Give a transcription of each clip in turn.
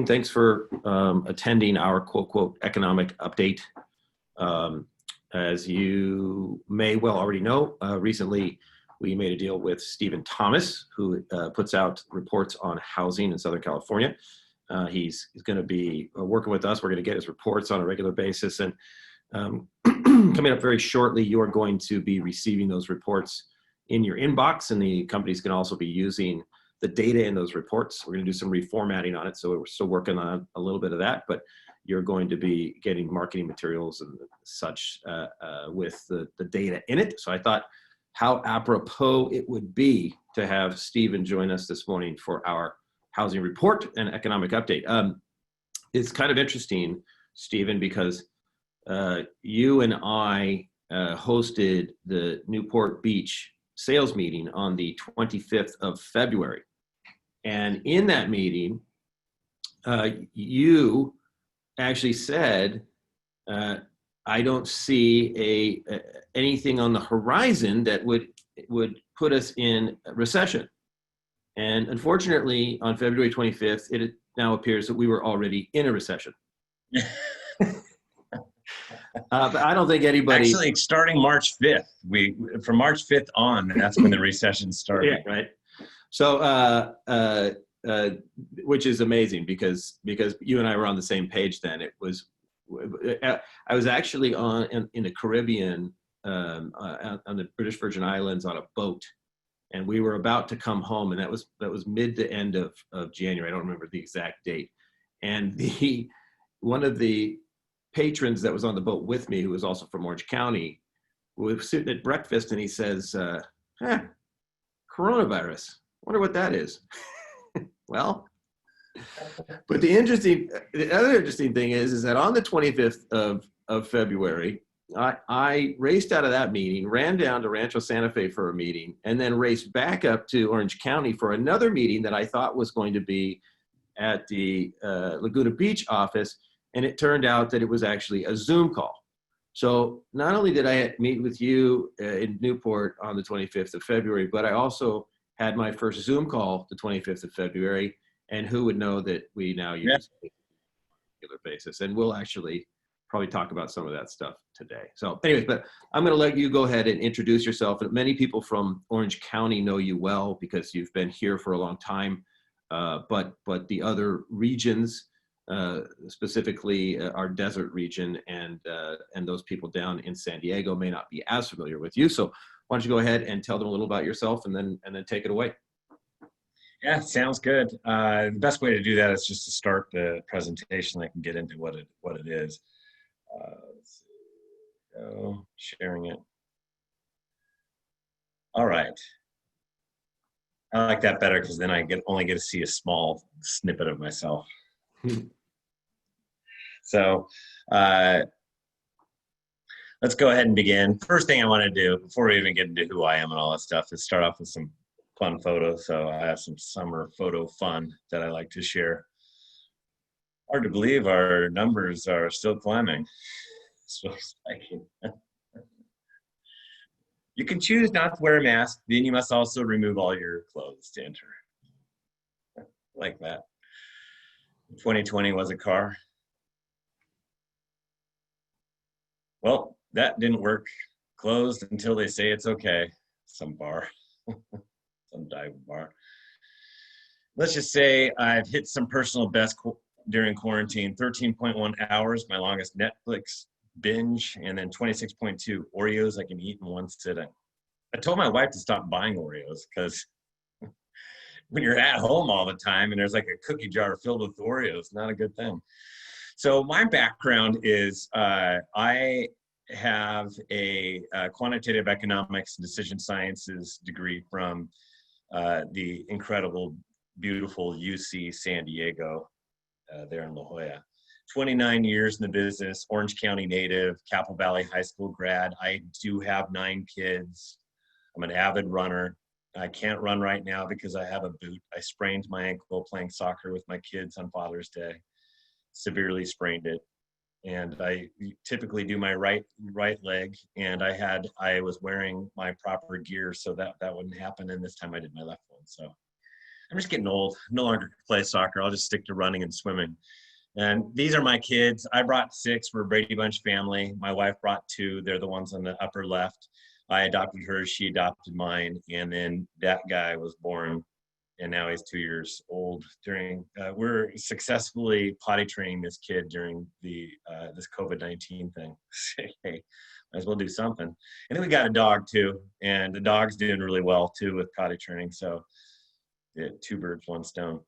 Thanks for attending our quote economic update. As you may well already know, recently we made a deal with Stephen Thomas, who puts out reports on housing in Southern California. He's going to be working with us. We're going to get his reports on a regular basis. And coming up very shortly, you're going to be receiving those reports in your inbox, and the companies can also be using the data in those reports. We're going to do some reformatting on it, so we're still working on a little bit of that, but you're going to be getting marketing materials and such with the data in it. So I thought how apropos it would be to have Stephen join us this morning for our housing report and economic update. It's kind of interesting, Stephen, because you and I hosted the Newport Beach sales meeting on the 25th of February. And in that meeting, you actually said, I don't see anything on the horizon that would put us in a recession. And unfortunately, on February 25th, it now appears that we were already in a recession. But I don't think anybody... Actually, starting March 5th, from March 5th on, that's when the recession started. Yeah, right. So, which is amazing because you and I were on the same page then. It was, I was actually in the Caribbean, on the British Virgin Islands on a boat, and we were about to come home, and that was mid to end of January. I don't remember the exact date. And one of the patrons that was on the boat with me, who was also from Orange County, was sitting at breakfast, and he says, coronavirus. Wonder what that is. Well, but the other interesting thing is that on the 25th of February, I raced out of that meeting, ran down to Rancho Santa Fe for a meeting, and then raced back up to Orange County for another meeting that I thought was going to be at the Laguna Beach office, and it turned out that it was actually a Zoom call. So not only did I meet with you in Newport on the 25th of February, but I also had my first Zoom call the 25th of February, and who would know that we now use it on a regular basis. And we'll actually probably talk about some of that stuff today. So anyways, but I'm going to let you go ahead and introduce yourself. And many people from Orange County know you well because you've been here for a long time, but the other regions, specifically our desert region and those people down in San Diego may not be as familiar with you. So why don't you go ahead and tell them a little about yourself and then take it away. Yeah, sounds good. The best way to do that is just to start the presentation. I can get into what it is. Let's see. So sharing it. All right. I like that better because then I only get to see a small snippet of myself. So let's go ahead and begin. First thing I want to do before we even get into who I am and all that stuff is start off with some fun photos. So I have some summer photo fun that I like to share. Hard to believe our numbers are still climbing. So spiking. You can choose not to wear a mask, then you must also remove all your clothes to enter. Like that. 2020 was a car. Well, that didn't work. Closed until they say it's okay. Some bar, some dive bar. Let's just say I've hit some personal best during quarantine. 13.1 hours, my longest Netflix binge, and then 26.2 Oreos I can eat in one sitting. I told my wife to stop buying Oreos because when you're at home all the time and there's like a cookie jar filled with Oreos, not a good thing. So my background is I have a quantitative economics and decision sciences degree from the incredible, beautiful UC San Diego there in La Jolla. 29 years in the business, Orange County native, Capitol Valley High School grad. I do have 9 kids. I'm an avid runner. I can't run right now because I have a boot. I sprained my ankle playing soccer with my kids on Father's Day. Severely sprained it. And I typically do my right leg, and I was wearing my proper gear so that wouldn't happen. And this time I did my left one. So I'm just getting old. No longer play soccer. I'll just stick to running and swimming. And these are my kids. I brought 6 for a Brady Bunch family. My wife brought 2. They're the ones on the upper left. I adopted her. She adopted mine. And then that guy was born, and now he's 2 years old. We're successfully potty training this kid during this COVID-19 thing. Hey, might as well do something. And then we got a dog too, and the dog's doing really well too with potty training. So 2 birds, 1 stone.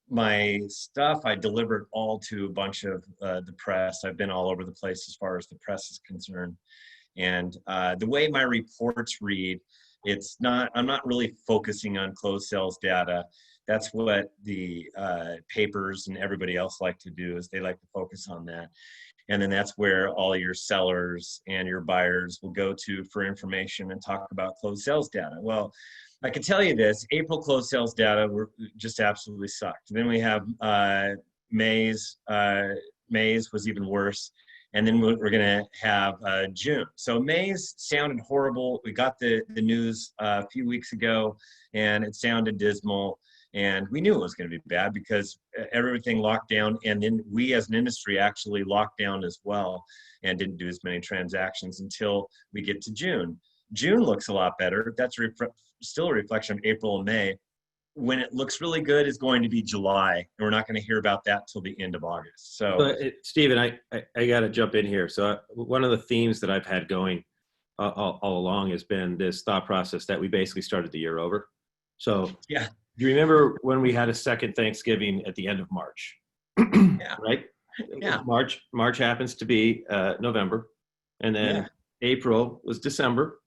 My stuff, I delivered all to a bunch of the press. I've been all over the place as far as the press is concerned. And the way my reports read, I'm not really focusing on closed sales data. That's what the papers and everybody else like to do, is they like to focus on that. And then that's where all your sellers and your buyers will go to for information and talk about closed sales data. Well, I can tell you this, April closed sales data were just absolutely sucked. Then we have May's was even worse. And then we're going to have June. So May's sounded horrible. We got the news a few weeks ago, and it sounded dismal. And we knew it was going to be bad because everything locked down. And then we as an industry actually locked down as well and didn't do as many transactions until we get to June. June looks a lot better. That's still a reflection of April and May. When it looks really good is going to be July, and we're not going to hear about that till the end of August. So, Stephen, I got to jump in here. So one of the themes that I've had going all along has been this thought process that we basically started the year over. So yeah, do you remember when we had a second Thanksgiving at the end of March? Yeah. Right? Yeah. March happens to be November, and then April was December,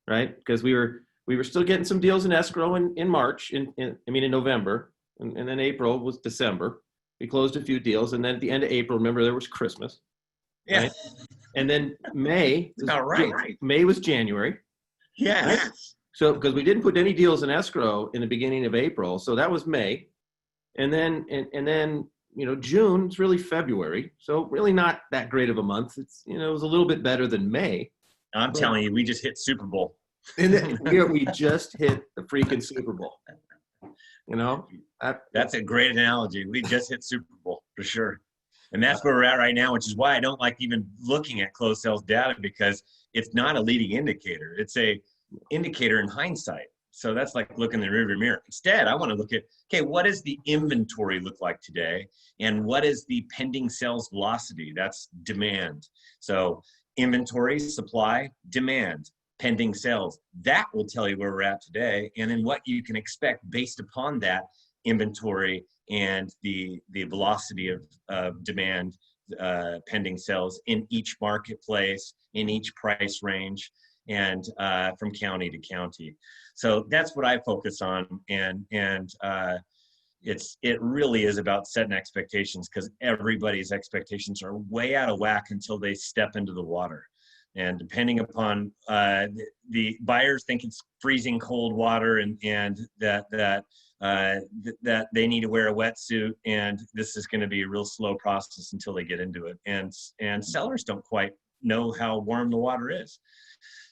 right? Because we were still getting some deals in escrow in March, in November, and then April was December. We closed a few deals, and then at the end of April, remember, there was Christmas. Yeah. Right? And then May, about right. May was January. Yeah. Right? So, because we didn't put any deals in escrow in the beginning of April, so that was May. And then, June is really February. So really not that great of a month. It's, it was a little bit better than May. I'm telling you, we just hit Super Bowl. And then we just hit the freaking Super Bowl. That's a great analogy. We just hit Super Bowl for sure. And that's where we're at right now, which is why I don't like even looking at closed sales data, because it's not a leading indicator. It's a indicator in hindsight. So that's like looking in the rearview mirror. Instead, I want to look at, okay, what does the inventory look like today? And what is the pending sales velocity? That's demand. So inventory, supply, demand, pending sales. That will tell you where we're at today. And then what you can expect based upon that inventory and the velocity of demand, pending sales in each marketplace, in each price range, and from county to county. So that's what I focus on, and it really is about setting expectations, because everybody's expectations are way out of whack until they step into the water. And depending upon the buyers think it's freezing cold water, and that they need to wear a wetsuit, and this is going to be a real slow process until they get into it. And sellers don't quite know how warm the water is.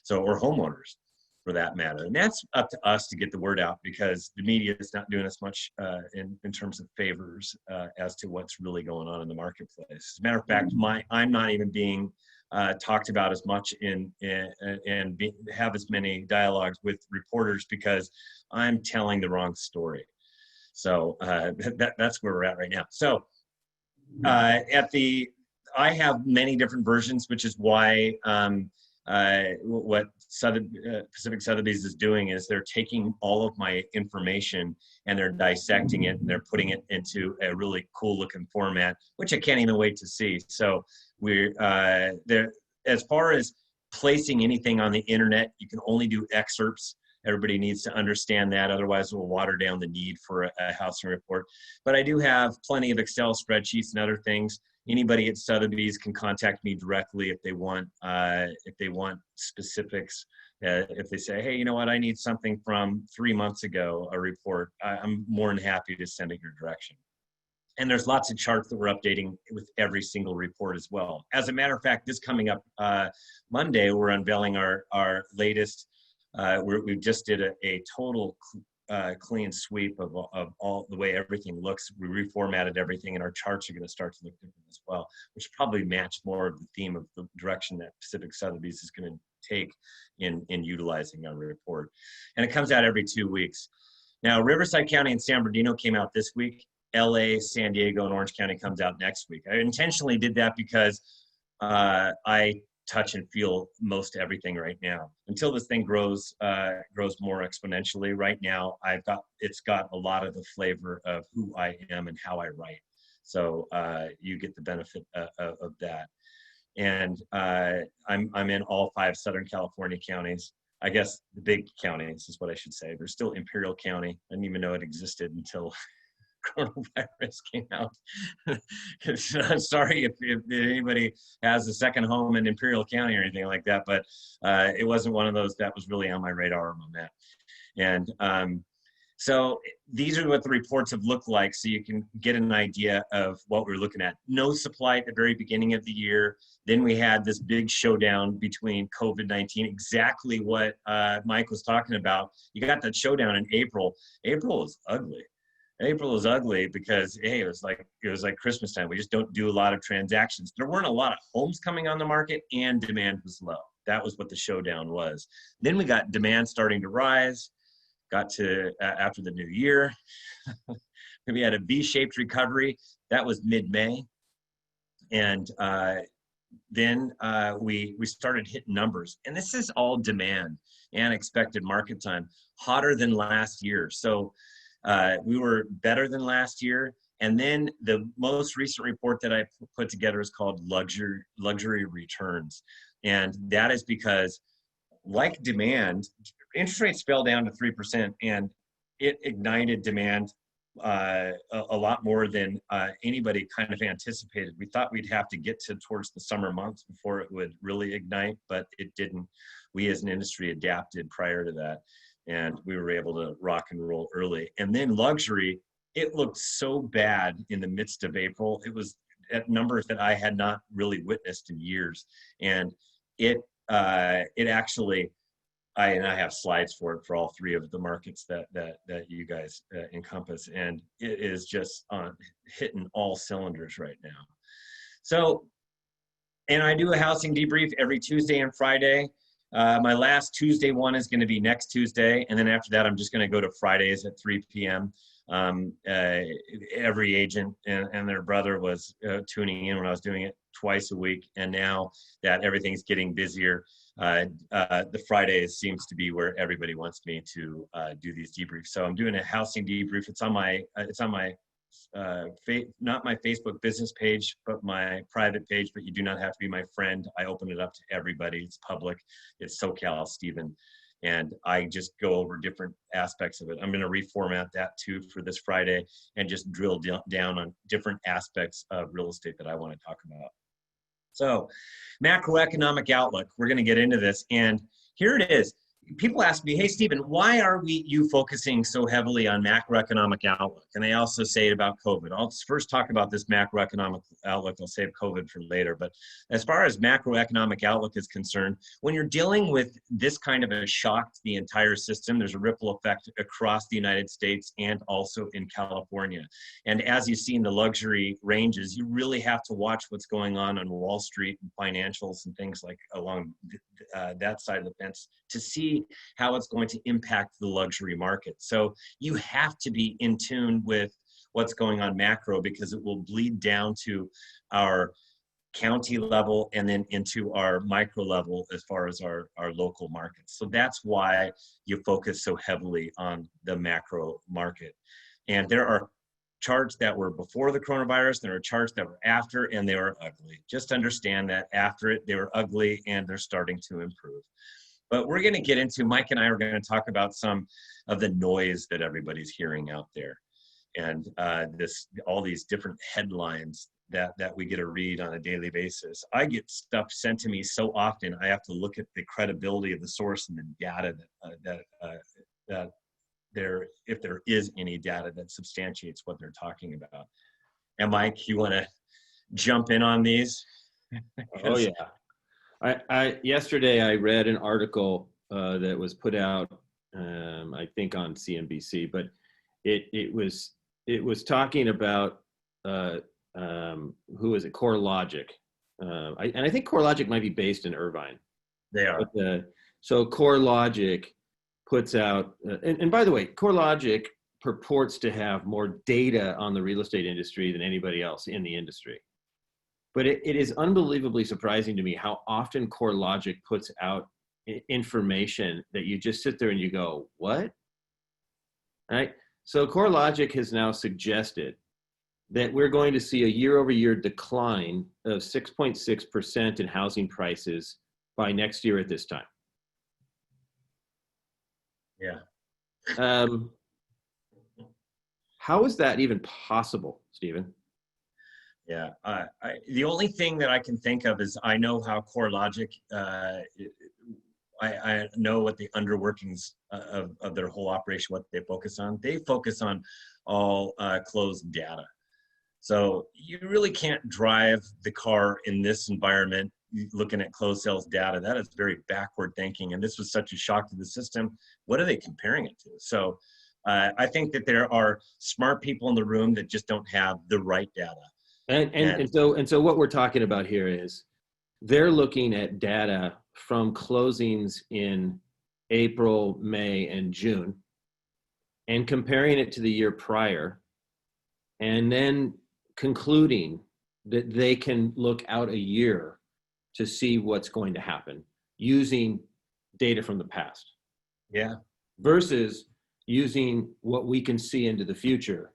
So, or homeowners for that matter. And that's up to us to get the word out, because the media is not doing us much in terms of favors as to what's really going on in the marketplace. As a matter of fact, I'm not even being talked about as much and have as many dialogues with reporters, because I'm telling the wrong story. So that's where we're at right now. So I have many different versions, which is why what Pacific Sotheby's is doing is they're taking all of my information and they're dissecting it, and they're putting it into a really cool looking format, which I can't even wait to see. So we're there. As far as placing anything on the internet, you can only do excerpts. Everybody needs to understand that, otherwise it will water down the need for a housing report. But I do have plenty of Excel spreadsheets and other things. Anybody at Sotheby's can contact me directly if they want specifics. If they say, hey, you know what, I need something from 3 months ago, a report, I'm more than happy to send it your direction. And there's lots of charts that we're updating with every single report as well. As a matter of fact, this coming up Monday, we're unveiling our latest. We just did a total clean sweep of all the way everything looks. We reformatted everything, and our charts are going to start to look different as well, which probably match more of the theme of the direction that Pacific Sotheby's is going to take in utilizing our report. And it comes out every 2 weeks. Now, Riverside County and San Bernardino came out this week. LA, San Diego, and Orange County comes out next week. I intentionally did that because I touch and feel most everything right now. Until this thing grows more exponentially. Right now, it's got a lot of the flavor of who I am and how I write. So you get the benefit of that. And I'm in all 5 Southern California counties. I guess the big counties is what I should say. There's still Imperial County. I didn't even know it existed until coronavirus came out. I'm sorry if anybody has a second home in Imperial County or anything like that, but it wasn't one of those that was really on my radar or my map. And so these are what the reports have looked like, so you can get an idea of what we're looking at. No supply at the very beginning of the year. Then we had this big showdown between COVID-19, exactly what Mike was talking about. You got that showdown in April. April is ugly. April is ugly because, hey, it was like Christmas time. We just don't do a lot of transactions. There weren't a lot of homes coming on the market, and demand was low. That was what the showdown was. Then we got demand starting to rise. Got to after the new year. We had a V-shaped recovery. That was mid-May. And then we started hitting numbers. And this is all demand and expected market time, hotter than last year. So we were better than last year. And then the most recent report that I put together is called Luxury Returns. And that is because, like demand, interest rates fell down to 3%, and it ignited demand a lot more than anybody kind of anticipated. We thought we'd have to get towards the summer months before it would really ignite, but it didn't. We as an industry adapted prior to that, and we were able to rock and roll early. And then luxury, it looked so bad in the midst of April. It was at numbers that I had not really witnessed in years. And it actually, I have slides for it for all 3 of the markets that you guys encompass, and it is just hitting all cylinders right now. So, and I do a housing debrief every Tuesday and Friday. My last Tuesday one is going to be next Tuesday, and then after that, I'm just going to go to Fridays at 3 p.m. Every agent and their brother was tuning in when I was doing it twice a week, and now that everything's getting busier, the Fridays seems to be where everybody wants me to do these debriefs. So I'm doing a housing debrief. It's on my not my Facebook business page, but my private page. But you do not have to be my friend. I open it up to everybody. It's public. It's SoCal Stephen. And I just go over different aspects of it. I'm going to reformat that too for this Friday and just drill down on different aspects of real estate that I want to talk about. So, macroeconomic outlook, we're going to get into this. And here it is. People ask me, hey, Stephen, why are you focusing so heavily on macroeconomic outlook? And they also say it about COVID. I'll first talk about this macroeconomic outlook. I'll save COVID for later. But as far as macroeconomic outlook is concerned, when you're dealing with this kind of a shock to the entire system, there's a ripple effect across the United States and also in California. And as you see in the luxury ranges, you really have to watch what's going on Wall Street and financials and things like along that side of the fence to see how it's going to impact the luxury market. So you have to be in tune with what's going on macro, because it will bleed down to our county level and then into our micro level as far as our local markets. So that's why you focus so heavily on the macro market. And there are charts that were before the coronavirus, there are charts that were after, and they were ugly. Just understand that after it, they were ugly and they're starting to improve. But we're going to get into, Mike and I are going to talk about some of the noise that everybody's hearing out there. And all these different headlines that we get to read on a daily basis. I get stuff sent to me so often, I have to look at the credibility of the source and the data that if there is any data that substantiates what they're talking about. And Mike, you want to jump in on these? Oh yeah. Yesterday I read an article that was put out I think on CNBC, but it was talking about who is it? CoreLogic, and I think CoreLogic might be based in Irvine. They are. But, so CoreLogic puts out, and by the way, CoreLogic purports to have more data on the real estate industry than anybody else in the industry. But it is unbelievably surprising to me how often CoreLogic puts out information that you just sit there and you go, what? Right? So CoreLogic has now suggested that we're going to see a year-over-year decline of 6.6% in housing prices by next year at this time. Yeah. How is that even possible, Stephen? Yeah. The only thing that I can think of is I know how CoreLogic, I know what the underworkings of their whole operation, what they focus on. They focus on all closed data. So you really can't drive the car in this environment looking at closed sales data. That is very backward thinking. And this was such a shock to the system. What are they comparing it to? So I think that there are smart people in the room that just don't have the right data. And so what we're talking about here is they're looking at data from closings in April, May, and June and comparing it to the year prior, and then concluding that they can look out a year to see what's going to happen using data from the past. Yeah. Versus using what we can see into the future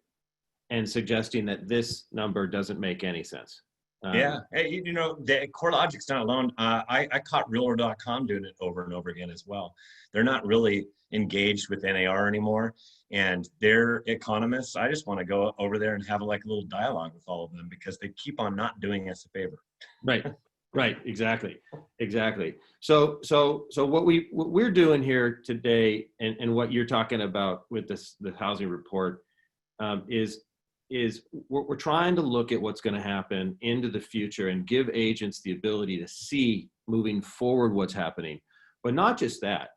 and suggesting that this number doesn't make any sense. Yeah, hey, you know, the CoreLogic's not alone. I caught Realtor.com doing it over and over again as well. They're not really engaged with NAR anymore, and their economists, I just want to go over there and have like a little dialogue with all of them because they keep on not doing us a favor. Right, exactly. So what we're doing here today, and what you're talking about with the housing report, is we're trying to look at what's going to happen into the future and give agents the ability to see moving forward what's happening. But not just that,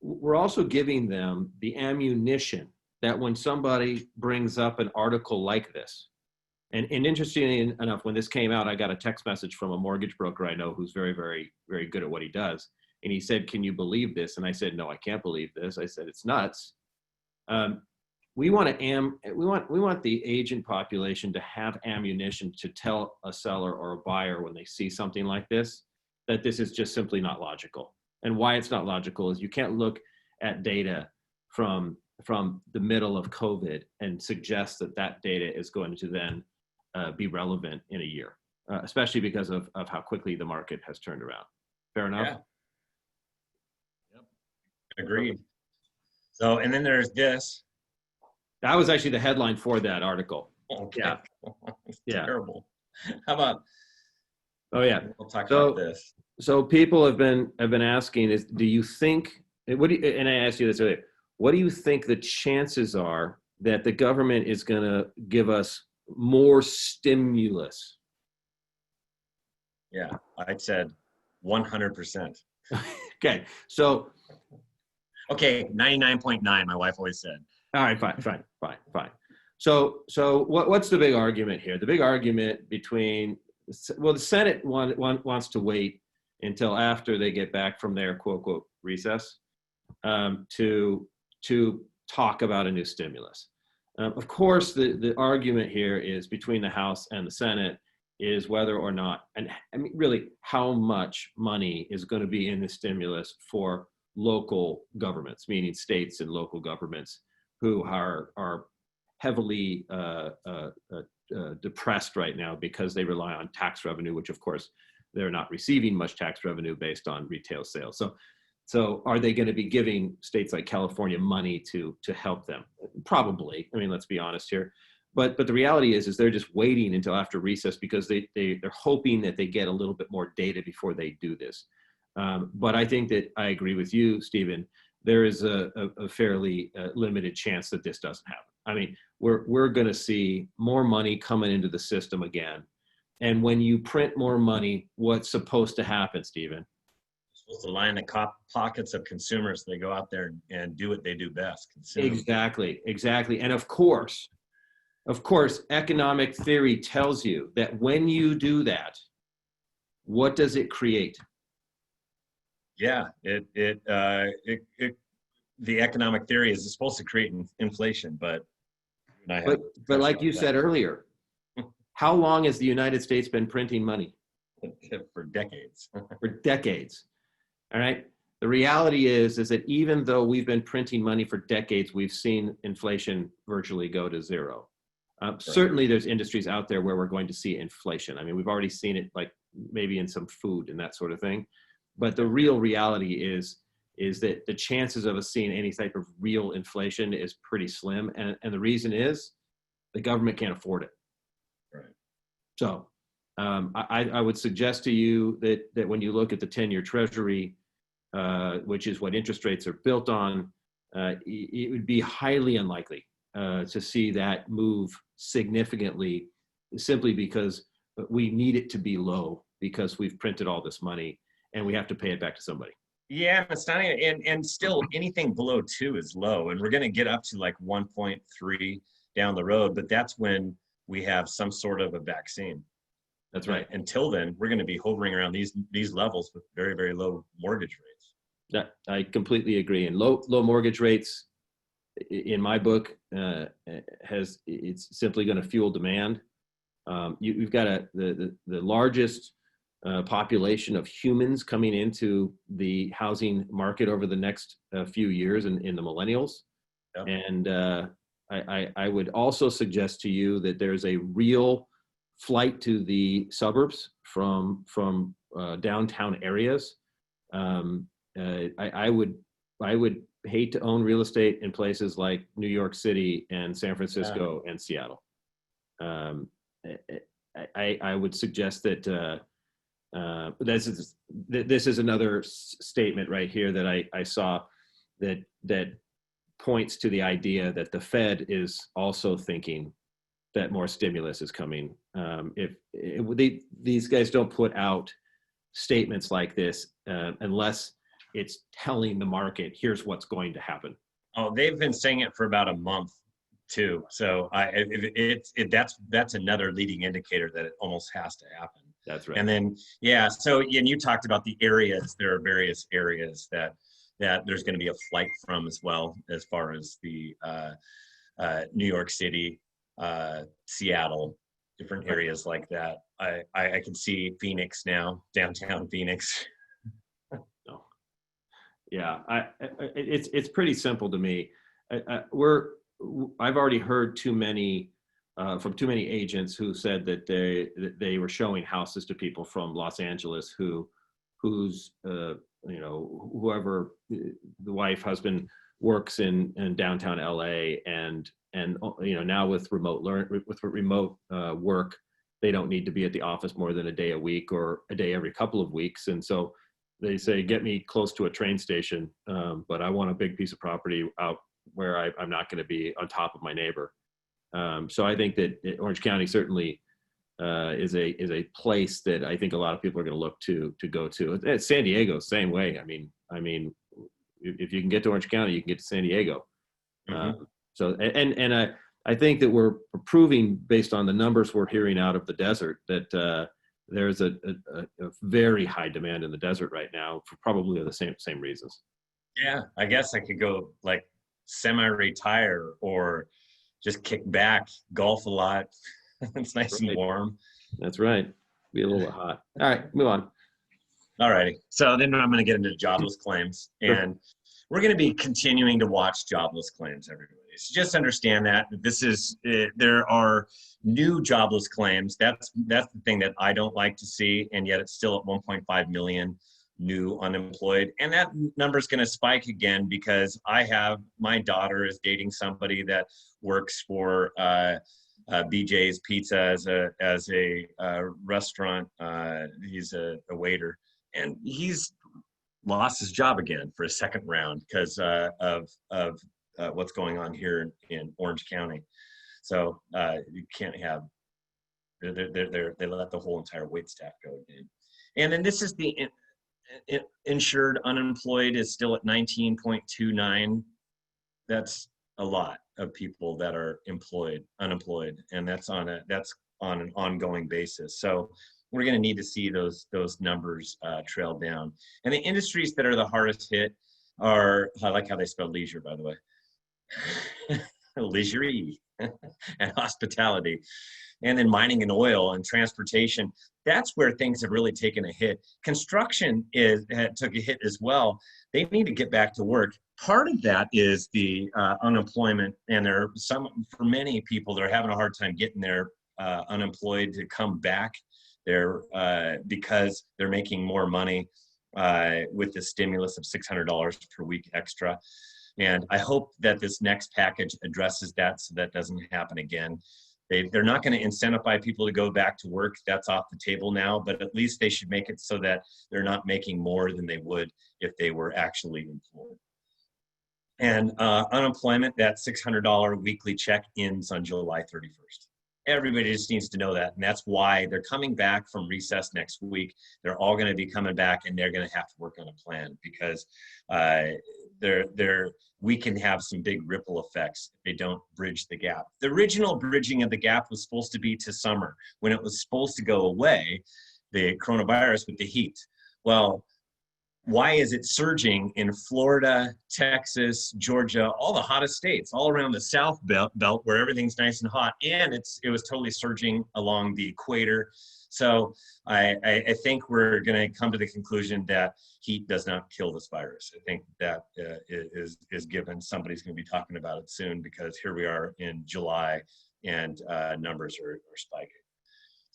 we're also giving them the ammunition that when somebody brings up an article like this, and interestingly enough, when this came out, I got a text message from a mortgage broker I know who's very, very, very good at what he does. And he said, "Can you believe this?" And I said, "No, I can't believe this." I said, "It's nuts." We want the agent population to have ammunition to tell a seller or a buyer when they see something like this, that this is just simply not logical. And why it's not logical is you can't look at data from the middle of COVID and suggest that data is going to then be relevant in a year, especially because of how quickly the market has turned around. Fair enough? Yeah. Yep. Agreed. So, and then there's this. That was actually the headline for that article. Okay. Yeah. It's Yeah. terrible. How about? Oh yeah. We'll talk about this. So people have been asking is, do you think? And I asked you this earlier. What do you think the chances are that the government is going to give us more stimulus? Yeah, I said 100%. Okay. So. Okay, 99.9. My wife always said. All right, fine. So what's the big argument here? The big argument between, well, the Senate wants to wait until after they get back from their quote unquote recess to talk about a new stimulus. Of course, the argument here is between the House and the Senate is whether or not, and I mean, really, how much money is going to be in the stimulus for local governments, meaning states and local governments who are heavily depressed right now because they rely on tax revenue, which of course they're not receiving much tax revenue based on retail sales. So are they going to be giving states like California money to help them? Probably. I mean, let's be honest here. But the reality is they're just waiting until after recess because they're hoping that they get a little bit more data before they do this. But I think that I agree with you, Stephen. There is a fairly limited chance that this doesn't happen. I mean, we're going to see more money coming into the system again. And when you print more money, what's supposed to happen, Stephen? Supposed to line the pockets of consumers. They go out there and do what they do best, consume. Exactly. And of course, economic theory tells you that when you do that, what does it create? Yeah, the economic theory is supposed to create inflation, but like you said earlier, how long has the United States been printing money? For decades. For decades. All right. The reality is that even though we've been printing money for decades, we've seen inflation virtually go to zero. Certainly there's industries out there where we're going to see inflation. I mean, we've already seen it, like maybe in some food and that sort of thing. But the real reality is that the chances of us seeing any type of real inflation is pretty slim. And the reason is the government can't afford it. Right. So I would suggest to you that when you look at the 10-year Treasury, which is what interest rates are built on, it would be highly unlikely to see that move significantly, simply because we need it to be low because we've printed all this money and we have to pay it back to somebody. Yeah, it's not even, and still anything below 2 is low, and we're going to get up to like 1.3 down the road, but that's when we have some sort of a vaccine. That's right. Until then, we're going to be hovering around these levels with very, very low mortgage rates. Yeah, I completely agree. And low mortgage rates, in my book, it's simply going to fuel demand. You've got the largest population of humans coming into the housing market over the next few years in the millennials. Yep. And I would also suggest to you that there's a real flight to the suburbs from downtown areas. I would hate to own real estate in places like New York City and San Francisco and Seattle. I would suggest that this is another statement right here that I saw that points to the idea that the Fed is also thinking that more stimulus is coming. These guys don't put out statements like this unless it's telling the market, here's what's going to happen. Oh, they've been saying it for about a month too. So that's another leading indicator that it almost has to happen. That's right. And then, yeah, so, and you talked about the areas. There are various areas that there's going to be a flight from as well, as far as the New York City, Seattle, different areas like that. I can see Phoenix now, downtown Phoenix. No. Yeah, it's pretty simple to me. I've already heard from too many agents who said that they were showing houses to people from Los Angeles whose whoever the wife, husband works in downtown LA, and now with remote work, they don't need to be at the office more than a day a week or a day every couple of weeks, and so they say, get me close to a train station, but I want a big piece of property out where I'm not going to be on top of my neighbor. So I think that Orange County certainly is a place that I think a lot of people are going to look to go to. San Diego, same way. I mean, if you can get to Orange County, you can get to San Diego. Mm-hmm. I think that we're proving, based on the numbers we're hearing out of the desert, that there's a very high demand in the desert right now for probably the same reasons. Yeah, I guess I could go like semi-retire or just kick back, golf a lot. It's nice and warm. That's right. Be a little bit hot. All right, move on. All righty. So then I'm going to get into jobless claims, and we're going to be continuing to watch jobless claims, everybody. So just understand that this is there are new jobless claims. That's the thing that I don't like to see, and yet it's still at 1.5 million new unemployed, and that number is going to spike again because my daughter is dating somebody that works for BJ's Pizza as a restaurant. He's a waiter, and he's lost his job again for a second round because of what's going on here in Orange County. So you can't have they let the whole entire wait staff go again. And then this is insured unemployed is still at 19.29. That's a lot of people that are unemployed, and that's on an ongoing basis. So we're going to need to see those numbers trail down. And the industries that are the hardest hit are, I like how they spell leisure, by the way, leisure and hospitality, and then mining and oil and transportation. That's where things have really taken a hit. Construction took a hit as well. They need to get back to work. Part of that is the unemployment, and for many people, they're having a hard time getting their unemployed to come back. Because they're making more money with the stimulus of $600 per week extra. And I hope that this next package addresses that so that doesn't happen again. They're not going to incentivize people to go back to work. That's off the table now, but at least they should make it so that they're not making more than they would if they were actually employed. And unemployment, that $600 weekly check ends on July 31st. Everybody just needs to know that. And that's why they're coming back from recess next week. They're all going to be coming back, and they're going to have to work on a plan, because we can have some big ripple effects if they don't bridge the gap. The original bridging of the gap was supposed to be to summer, when it was supposed to go away, the coronavirus, with the heat. Well, why is it surging in Florida, Texas, Georgia, all the hottest states, all around the South belt where everything's nice and hot, and it was totally surging along the equator. So I think we're going to come to the conclusion that heat does not kill this virus. I think that is given. Somebody's going to be talking about it soon, because here we are in July, and numbers are spiking.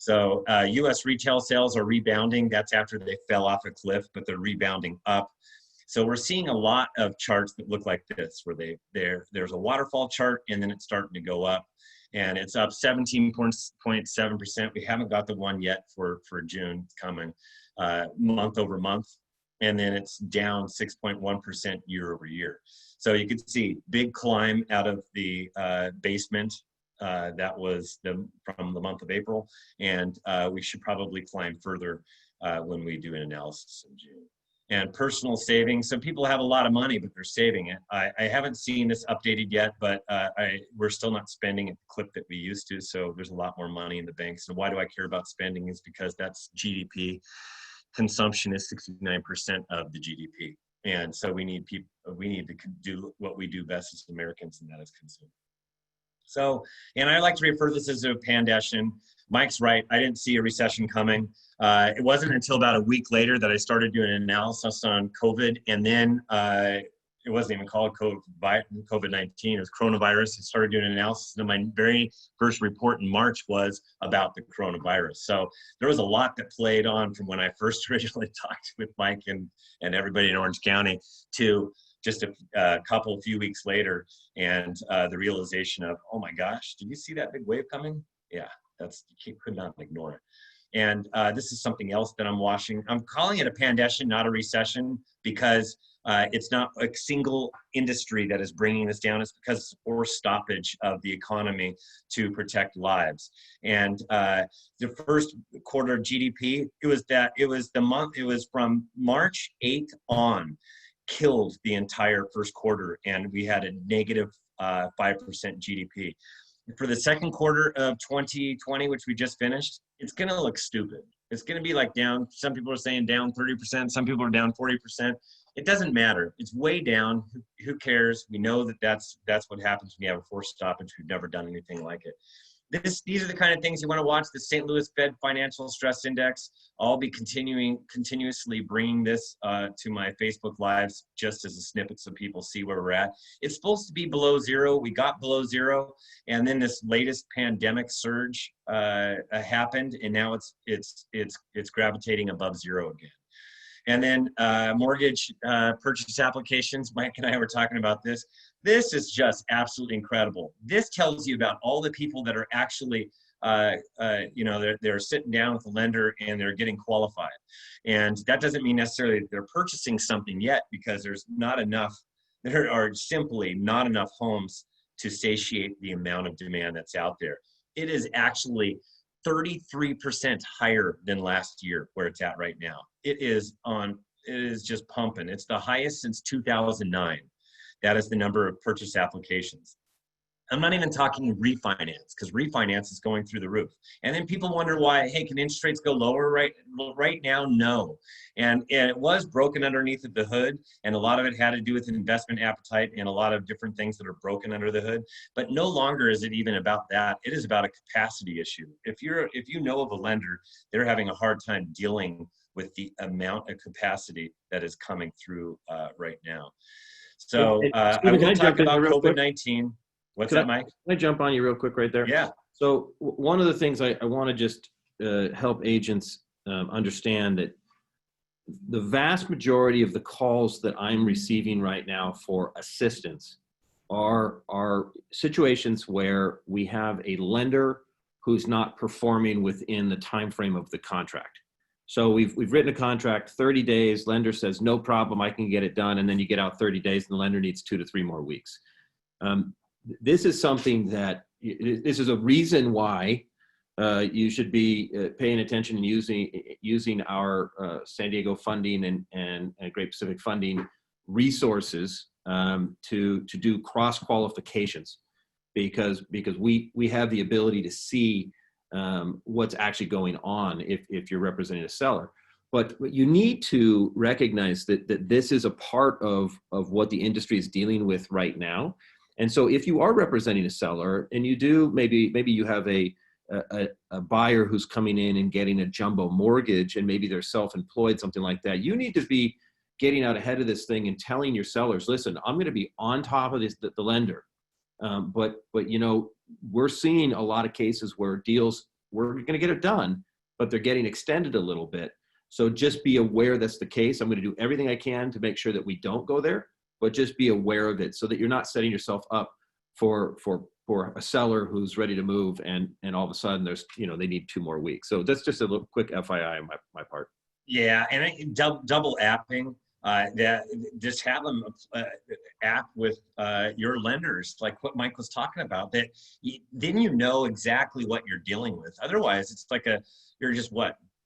So U.S. retail sales are rebounding. That's after they fell off a cliff, but they're rebounding up. So we're seeing a lot of charts that look like this, where there's a waterfall chart, and then it's starting to go up, and it's up 17.7%. We haven't got the one yet for June coming, month over month, and then it's down 6.1% year over year. So you could see big climb out of the basement. That was from the month of April, and we should probably climb further when we do an analysis in June. And personal savings, so people have a lot of money, but they're saving it. I haven't seen this updated yet, but we're still not spending at the clip that we used to, so there's a lot more money in the banks. And why do I care about spending? Is because that's GDP. Consumption is 69% of the GDP. And so we need to do what we do best as Americans, and that is consume. So, and I like to refer to this as a pandemic. Mike's right. I didn't see a recession coming. It wasn't until about a week later that I started doing an analysis on COVID. And then it wasn't even called COVID-19. It was coronavirus. I started doing an analysis. And my very first report in March was about the coronavirus. So there was a lot that played on from when I first originally talked with Mike and everybody in Orange County to just a few weeks later, and the realization of, oh my gosh, did you see that big wave coming? Yeah, you could not ignore it. And this is something else that I'm watching. I'm calling it a pandemic, not a recession, because it's not a single industry that is bringing this down. It's because it's a forced stoppage of the economy to protect lives. And the first quarter of GDP, it was from March 8th on, killed the entire first quarter, and we had a negative 5% GDP. For the second quarter of 2020, which we just finished, it's going to look stupid. It's going to be like down. Some people are saying down 30%. Some people are down 40%. It doesn't matter. It's way down. Who cares? We know that that's what happens when you have a forced stoppage. We've never done anything like it. These are the kind of things you want to watch. The St. Louis Fed Financial Stress Index. I'll be continuously bringing this to my Facebook Lives just as a snippet so people see where we're at. It's supposed to be below zero. We got below zero, and then this latest pandemic surge happened, and now it's gravitating above zero again. And then mortgage purchase applications. Mike and I were talking about this. This is just absolutely incredible. This tells you about all the people that are actually, they're sitting down with the lender and they're getting qualified. And that doesn't mean necessarily that they're purchasing something yet, because there are simply not enough homes to satiate the amount of demand that's out there. It is actually 33% higher than last year where it's at right now. is just pumping. It's the highest since 2009. That is the number of purchase applications. I'm not even talking refinance, because refinance is going through the roof. And then people wonder why, hey, can interest rates go lower right now? No. And it was broken underneath of the hood, and a lot of it had to do with investment appetite and a lot of different things that are broken under the hood. But no longer is it even about that. It is about a capacity issue. If you know of a lender, they're having a hard time dealing with the amount of capacity that is coming through right now. So I will talk about COVID-19. What's that, Mike? Can I jump on you real quick right there? Yeah. So one of the things I want to just help agents understand that the vast majority of the calls that I'm receiving right now for assistance are situations where we have a lender who's not performing within the time frame of the contract. So we've written a contract, 30 days, lender says, no problem, I can get it done. And then you get out 30 days and the lender needs 2 to 3 more weeks. This is something that, this is a reason why you should be paying attention and using our San Diego funding and Great Pacific funding resources to do cross qualifications, because we have the ability to see what's actually going on if you're representing a seller. But you need to recognize that this is a part of what the industry is dealing with right now. And so if you are representing a seller and you do, maybe you have a buyer who's coming in and getting a jumbo mortgage and maybe they're self-employed, something like that, you need to be getting out ahead of this thing and telling your sellers, listen, I'm going to be on top of this, the lender. But you know, we're seeing a lot of cases where deals, we're going to get it done, but they're getting extended a little bit. So just be aware that's the case. I'm going to do everything I can to make sure that we don't go there, but just be aware of it so that you're not setting yourself up for a seller who's ready to move and all of a sudden there's, you know, they need 2 more weeks. So that's just a little quick FYI on my part. Yeah, and double apping, that just have them app with your lenders, like what Mike was talking about, that then you know exactly what you're dealing with. Otherwise, it's like you're just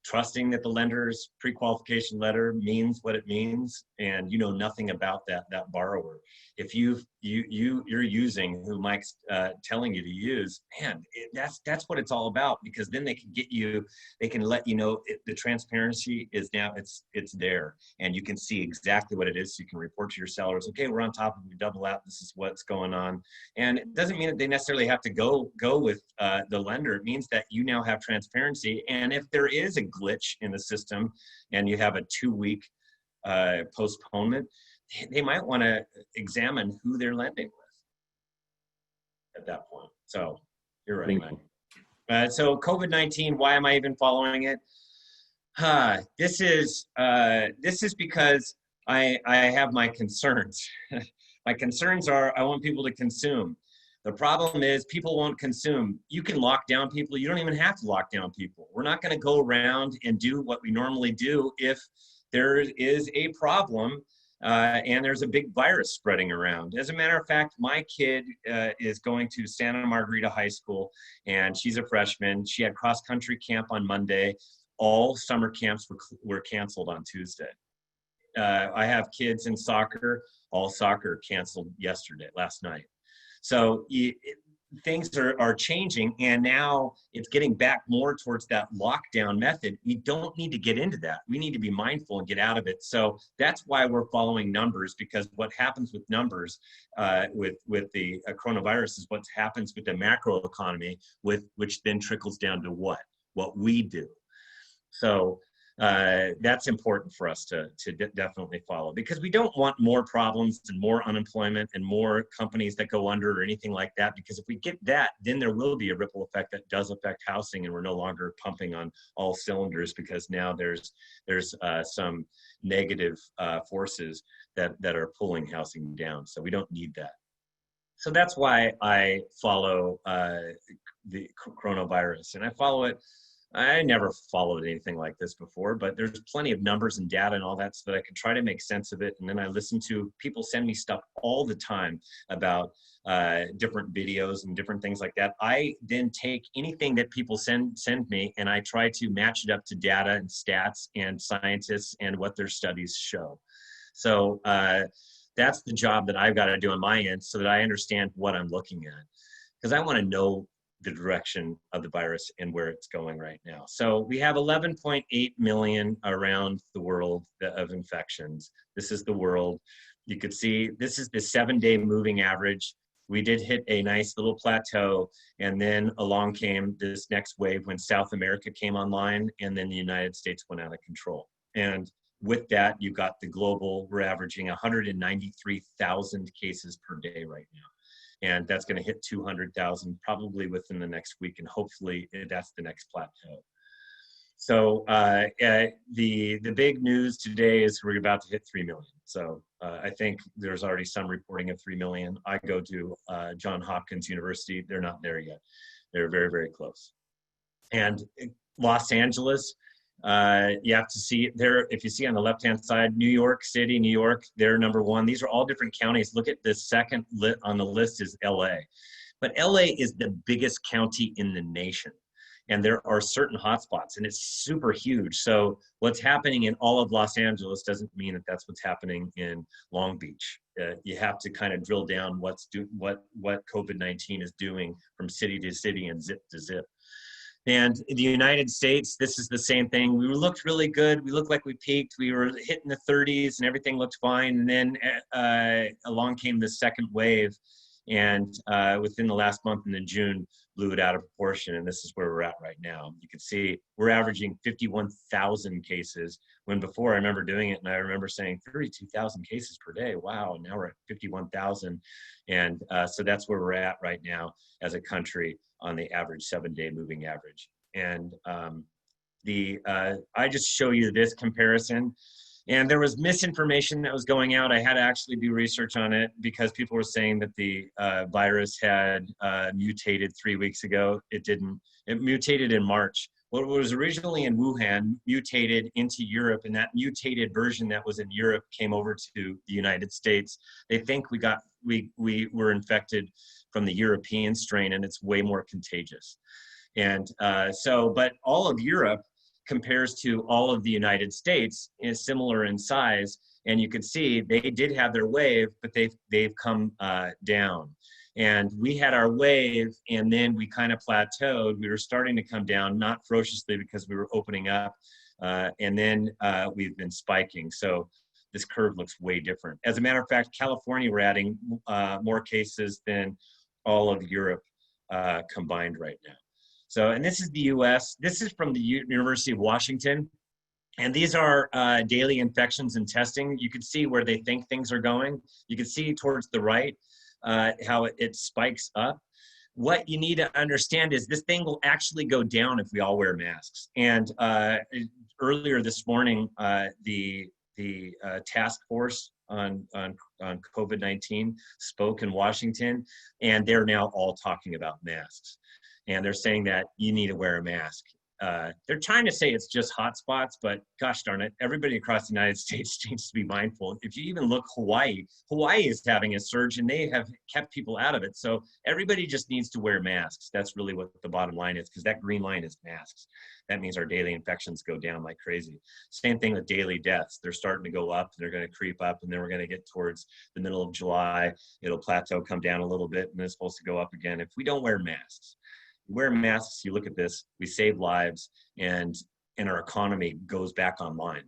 trusting that the lender's pre-qualification letter means what it means, and you know nothing about that borrower. If you're using who Mike's telling you to use, man, that's what it's all about, because then they can let you know the transparency is now it's there, and you can see exactly what it is. So you can report to your sellers, okay, we're on top of it, we double out, this is what's going on. And it doesn't mean that they necessarily have to go with the lender. It means that you now have transparency, and if there is a glitch in the system and you have a 2-week postponement, they might want to examine who they're lending with at that point. So you're right, Mike. So COVID-19, why am I even following it? This is because I have my concerns. My concerns are, I want people to consume. The problem is people won't consume. You can lock down people. You don't even have to lock down people. We're not going to go around and do what we normally do if there is a problem and there's a big virus spreading around. As a matter of fact, my kid is going to Santa Margarita High School, and she's a freshman. She had cross-country camp on Monday. All summer camps were canceled on Tuesday. I have kids in soccer. All soccer canceled last night. So things are changing, and now it's getting back more towards that lockdown method. We don't need to get into that. We need to be mindful and get out of it. So that's why we're following numbers, because what happens with numbers with the coronavirus is what happens with the macro economy, which then trickles down to what we do. So that's important for us to definitely follow, because we don't want more problems and more unemployment and more companies that go under or anything like that. Because if we get that, then there will be a ripple effect that does affect housing, and we're no longer pumping on all cylinders, because now there's some negative forces that are pulling housing down. So we don't need that. So that's why I follow the coronavirus, and I follow it I never followed anything like this before, but there's plenty of numbers and data and all that so that I can try to make sense of it. And then I listen to people send me stuff all the time about different videos and different things like that. I then take anything that people send me and I try to match it up to data and stats and scientists and what their studies show. So that's the job that I've got to do on my end so that I understand what I'm looking at, because I want to know the direction of the virus and where it's going right now. So we have 11.8 million around the world of infections. This is the world. You could see this is the 7-day moving average. We did hit a nice little plateau, and then along came this next wave when South America came online, and then the United States went out of control. And with that, you got the global, we're averaging 193,000 cases per day right now. And that's going to hit 200,000 probably within the next week, and hopefully that's the next plateau. So the big news today is we're about to hit 3 million. So I think there's already some reporting of 3 million. I go to Johns Hopkins University. They're not there yet. They're very, very close. And Los Angeles, you have to see there, if you see on the left-hand side, New York City, New York, they're number one. These are all different counties. Look at the second on the list is LA. But LA is the biggest county in the nation. And there are certain hotspots, and it's super huge. So what's happening in all of Los Angeles doesn't mean that that's what's happening in Long Beach. You have to kind of drill down what COVID-19 is doing from city to city and zip to zip. And in the United States, this is the same thing. We looked really good. We looked like we peaked. We were hitting the 30s and everything looked fine. And then along came the second wave. And within the last month in June, blew it out of proportion. And this is where we're at right now. You can see we're averaging 51,000 cases, when before I remember doing it and I remember saying 32,000 cases per day. Wow, now we're at 51,000. And so that's where we're at right now as a country on the average 7-day moving average. And I just show you this comparison. And there was misinformation that was going out. I had to actually do research on it because people were saying that the virus had mutated 3 weeks ago. It didn't. It mutated in March. What was originally in Wuhan mutated into Europe, and that mutated version that was in Europe came over to the United States. They think we were infected from the European strain, and it's way more contagious. And but all of Europe compares to all of the United States is similar in size, and you can see they did have their wave, but they've come down. And we had our wave, and then we kind of plateaued. We were starting to come down, not ferociously because we were opening up, and then we've been spiking. So this curve looks way different. As a matter of fact, California, we're adding more cases than all of Europe combined right now. So, and this is the US. This is from the University of Washington. And these are daily infections and testing. You can see where they think things are going. You can see towards the right how it spikes up. What you need to understand is this thing will actually go down if we all wear masks. And earlier this morning, the task force on COVID-19 spoke in Washington, and they're now all talking about masks. And they're saying that you need to wear a mask. They're trying to say it's just hot spots, but gosh darn it, everybody across the United States needs to be mindful. If you even look Hawaii is having a surge, and they have kept people out of it. So everybody just needs to wear masks. That's really what the bottom line is, because that green line is masks. That means our daily infections go down like crazy. Same thing with daily deaths. They're starting to go up, and they're going to creep up, and then we're going to get towards the middle of July. It'll plateau, come down a little bit, and it's supposed to go up again if we don't wear masks. Wear masks, you look at this, we save lives, and our economy goes back online.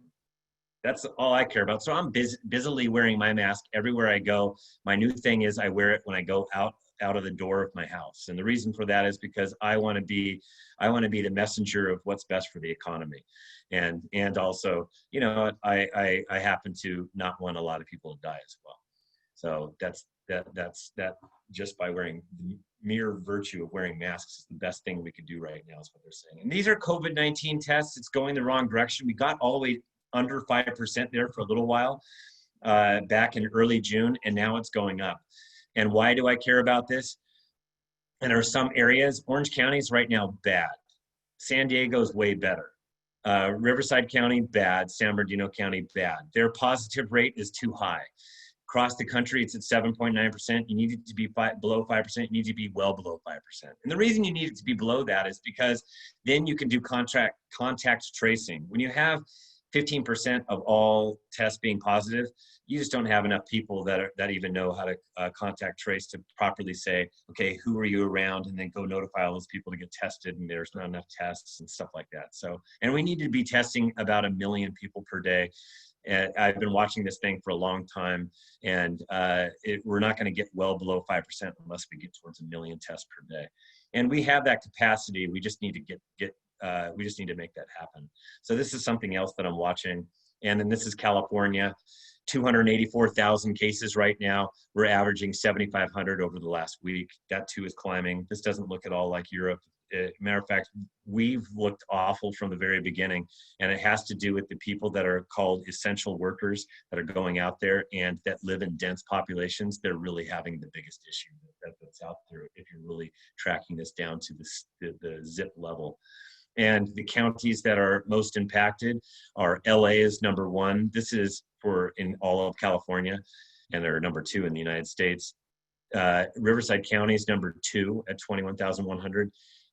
That's all I care about. So I'm busily wearing my mask everywhere I go. My new thing is I wear it when I go out of the door of my house. And the reason for that is because I want to be the messenger of what's best for the economy. And also, you know, I happen to not want a lot of people to die as well. So that's just by wearing the mere virtue of wearing masks is the best thing we could do right now, is what they're saying. And these are COVID-19 tests. It's going the wrong direction. We got all the way under 5% there for a little while back in early June, and now it's going up. And why do I care about this? And there are some areas, Orange County is right now bad. San Diego's way better. Riverside County, bad. San Bernardino County, bad. Their positive rate is too high. Across the country, it's at 7.9%. You need it to be below 5%. You need to be well below 5%. And the reason you need it to be below that is because then you can do contact tracing. When you have 15% of all tests being positive, you just don't have enough people that even know how to contact trace to properly say, okay, who are you around, and then go notify all those people to get tested, and there's not enough tests and stuff like that. So, and we need to be testing about 1 million people per day. And I've been watching this thing for a long time, and we're not going to get well below 5% unless we get towards 1 million tests per day. And we have that capacity. We just need to we just need to make that happen. So this is something else that I'm watching. And then this is California, 284,000 cases right now. We're averaging 7,500 over the last week. That too is climbing. This doesn't look at all like Europe. Matter of fact, we've looked awful from the very beginning, and it has to do with the people that are called essential workers that are going out there and that live in dense populations. They're really having the biggest issue that's out there if you're really tracking this down to the zip level. And the counties that are most impacted are LA is number 1. This is in all of California, and they're number 2 in the United States. Riverside County is number 2 at 21,100.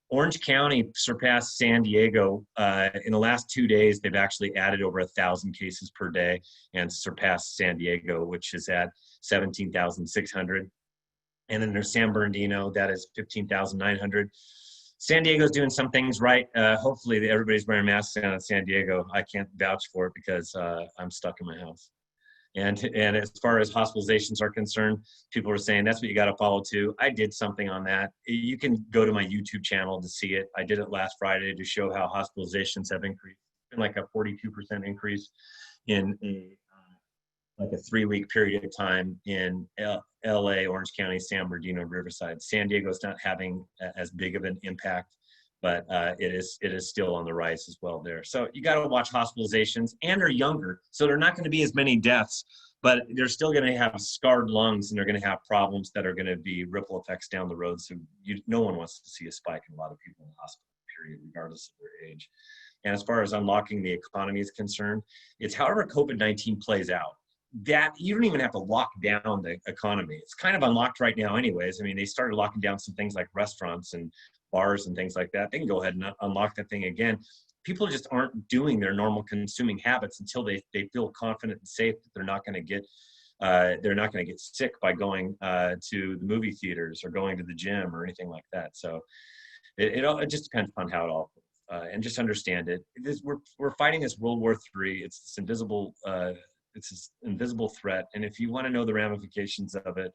Orange County surpassed San Diego. In the last 2 days, they've actually added over 1,000 cases per day and surpassed San Diego, which is at 17,600. And then there's San Bernardino, that is 15,900. San Diego's doing some things right. Hopefully everybody's wearing masks down in San Diego. I can't vouch for it because I'm stuck in my house. And as far as hospitalizations are concerned, people are saying that's what you got to follow too. I did something on that. You can go to my YouTube channel to see it. I did it last Friday to show how hospitalizations have increased. It's been like a 42% increase in like a 3-week period of time in LA, Orange County, San Bernardino, Riverside. San Diego's not having as big of an impact, but it is still on the rise as well there. So you got to watch hospitalizations, and they're younger, so they're not going to be as many deaths, but they're still going to have scarred lungs, and they're going to have problems that are going to be ripple effects down the road. So no one wants to see a spike in a lot of people in the hospital, period, regardless of their age. And as far as unlocking the economy is concerned, it's however COVID-19 plays out. That you don't even have to lock down the economy. It's kind of unlocked right now anyways. I mean, they started locking down some things like restaurants and bars and things like that. They can go ahead and unlock that thing again. People just aren't doing their normal consuming habits until they feel confident and safe that they're not going to get sick by going to the movie theaters or going to the gym or anything like that. So it just depends on how it all and just understand it. We're fighting this World War III. It's this invisible threat. And if you want to know the ramifications of it,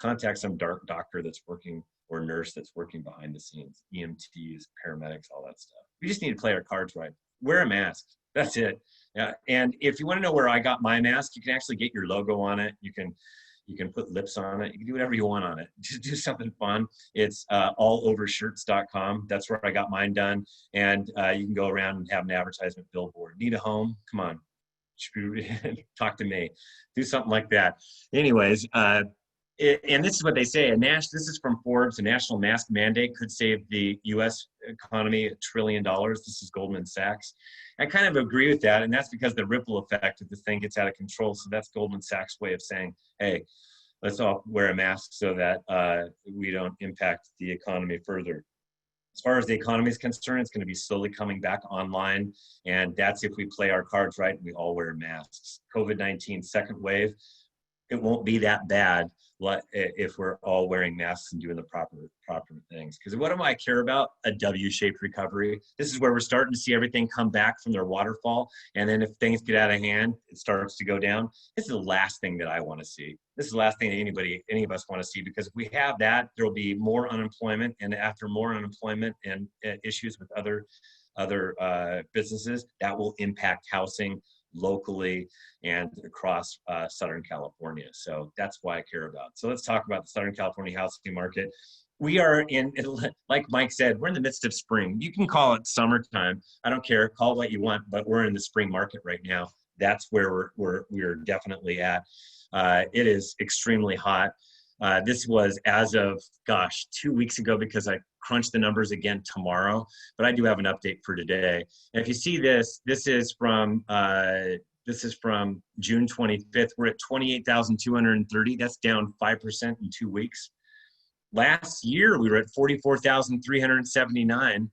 contact some doctor that's working or nurse that's working behind the scenes, EMTs, paramedics, all that stuff. We just need to play our cards right. Wear a mask. That's it. And if you want to know where I got my mask, you can actually get your logo on it. You can put lips on it. You can do whatever you want on it. Just do something fun. It's allovershirts.com. That's where I got mine done. And you can go around and have an advertisement billboard. Need a home? Come on. Talk to me. Do something like that. Anyways, and this is what they say. This is from Forbes. A national mask mandate could save the U.S. economy $1 trillion. This is Goldman Sachs. I kind of agree with that, and that's because the ripple effect of the thing gets out of control. So that's Goldman Sachs' way of saying, hey, let's all wear a mask so that we don't impact the economy further. As far as the economy is concerned, it's going to be slowly coming back online, and that's if we play our cards right and we all wear masks. COVID-19 second wave, it won't be that bad if we're all wearing masks and doing the proper things. Because what do I care about? A W-shaped recovery. This is where we're starting to see everything come back from their waterfall, and then if things get out of hand, it starts to go down. This is the last thing that I want to see. This is the last thing that any of us want to see, because if we have that, there will be more unemployment, and after more unemployment and issues with other businesses, that will impact housing locally and across Southern California. So that's why I care about. So let's talk about the Southern California housing market. We are like Mike said, we're in the midst of spring. You can call it summertime. I don't care. Call it what you want, but we're in the spring market right now. That's where we're definitely at. It is extremely hot. This was as of, gosh, 2 weeks ago, because I crunched the numbers again tomorrow, but I do have an update for today. And if you see this, this is from June 25th. We're at 28,230. That's down 5% in 2 weeks. Last year, we were at 44,379.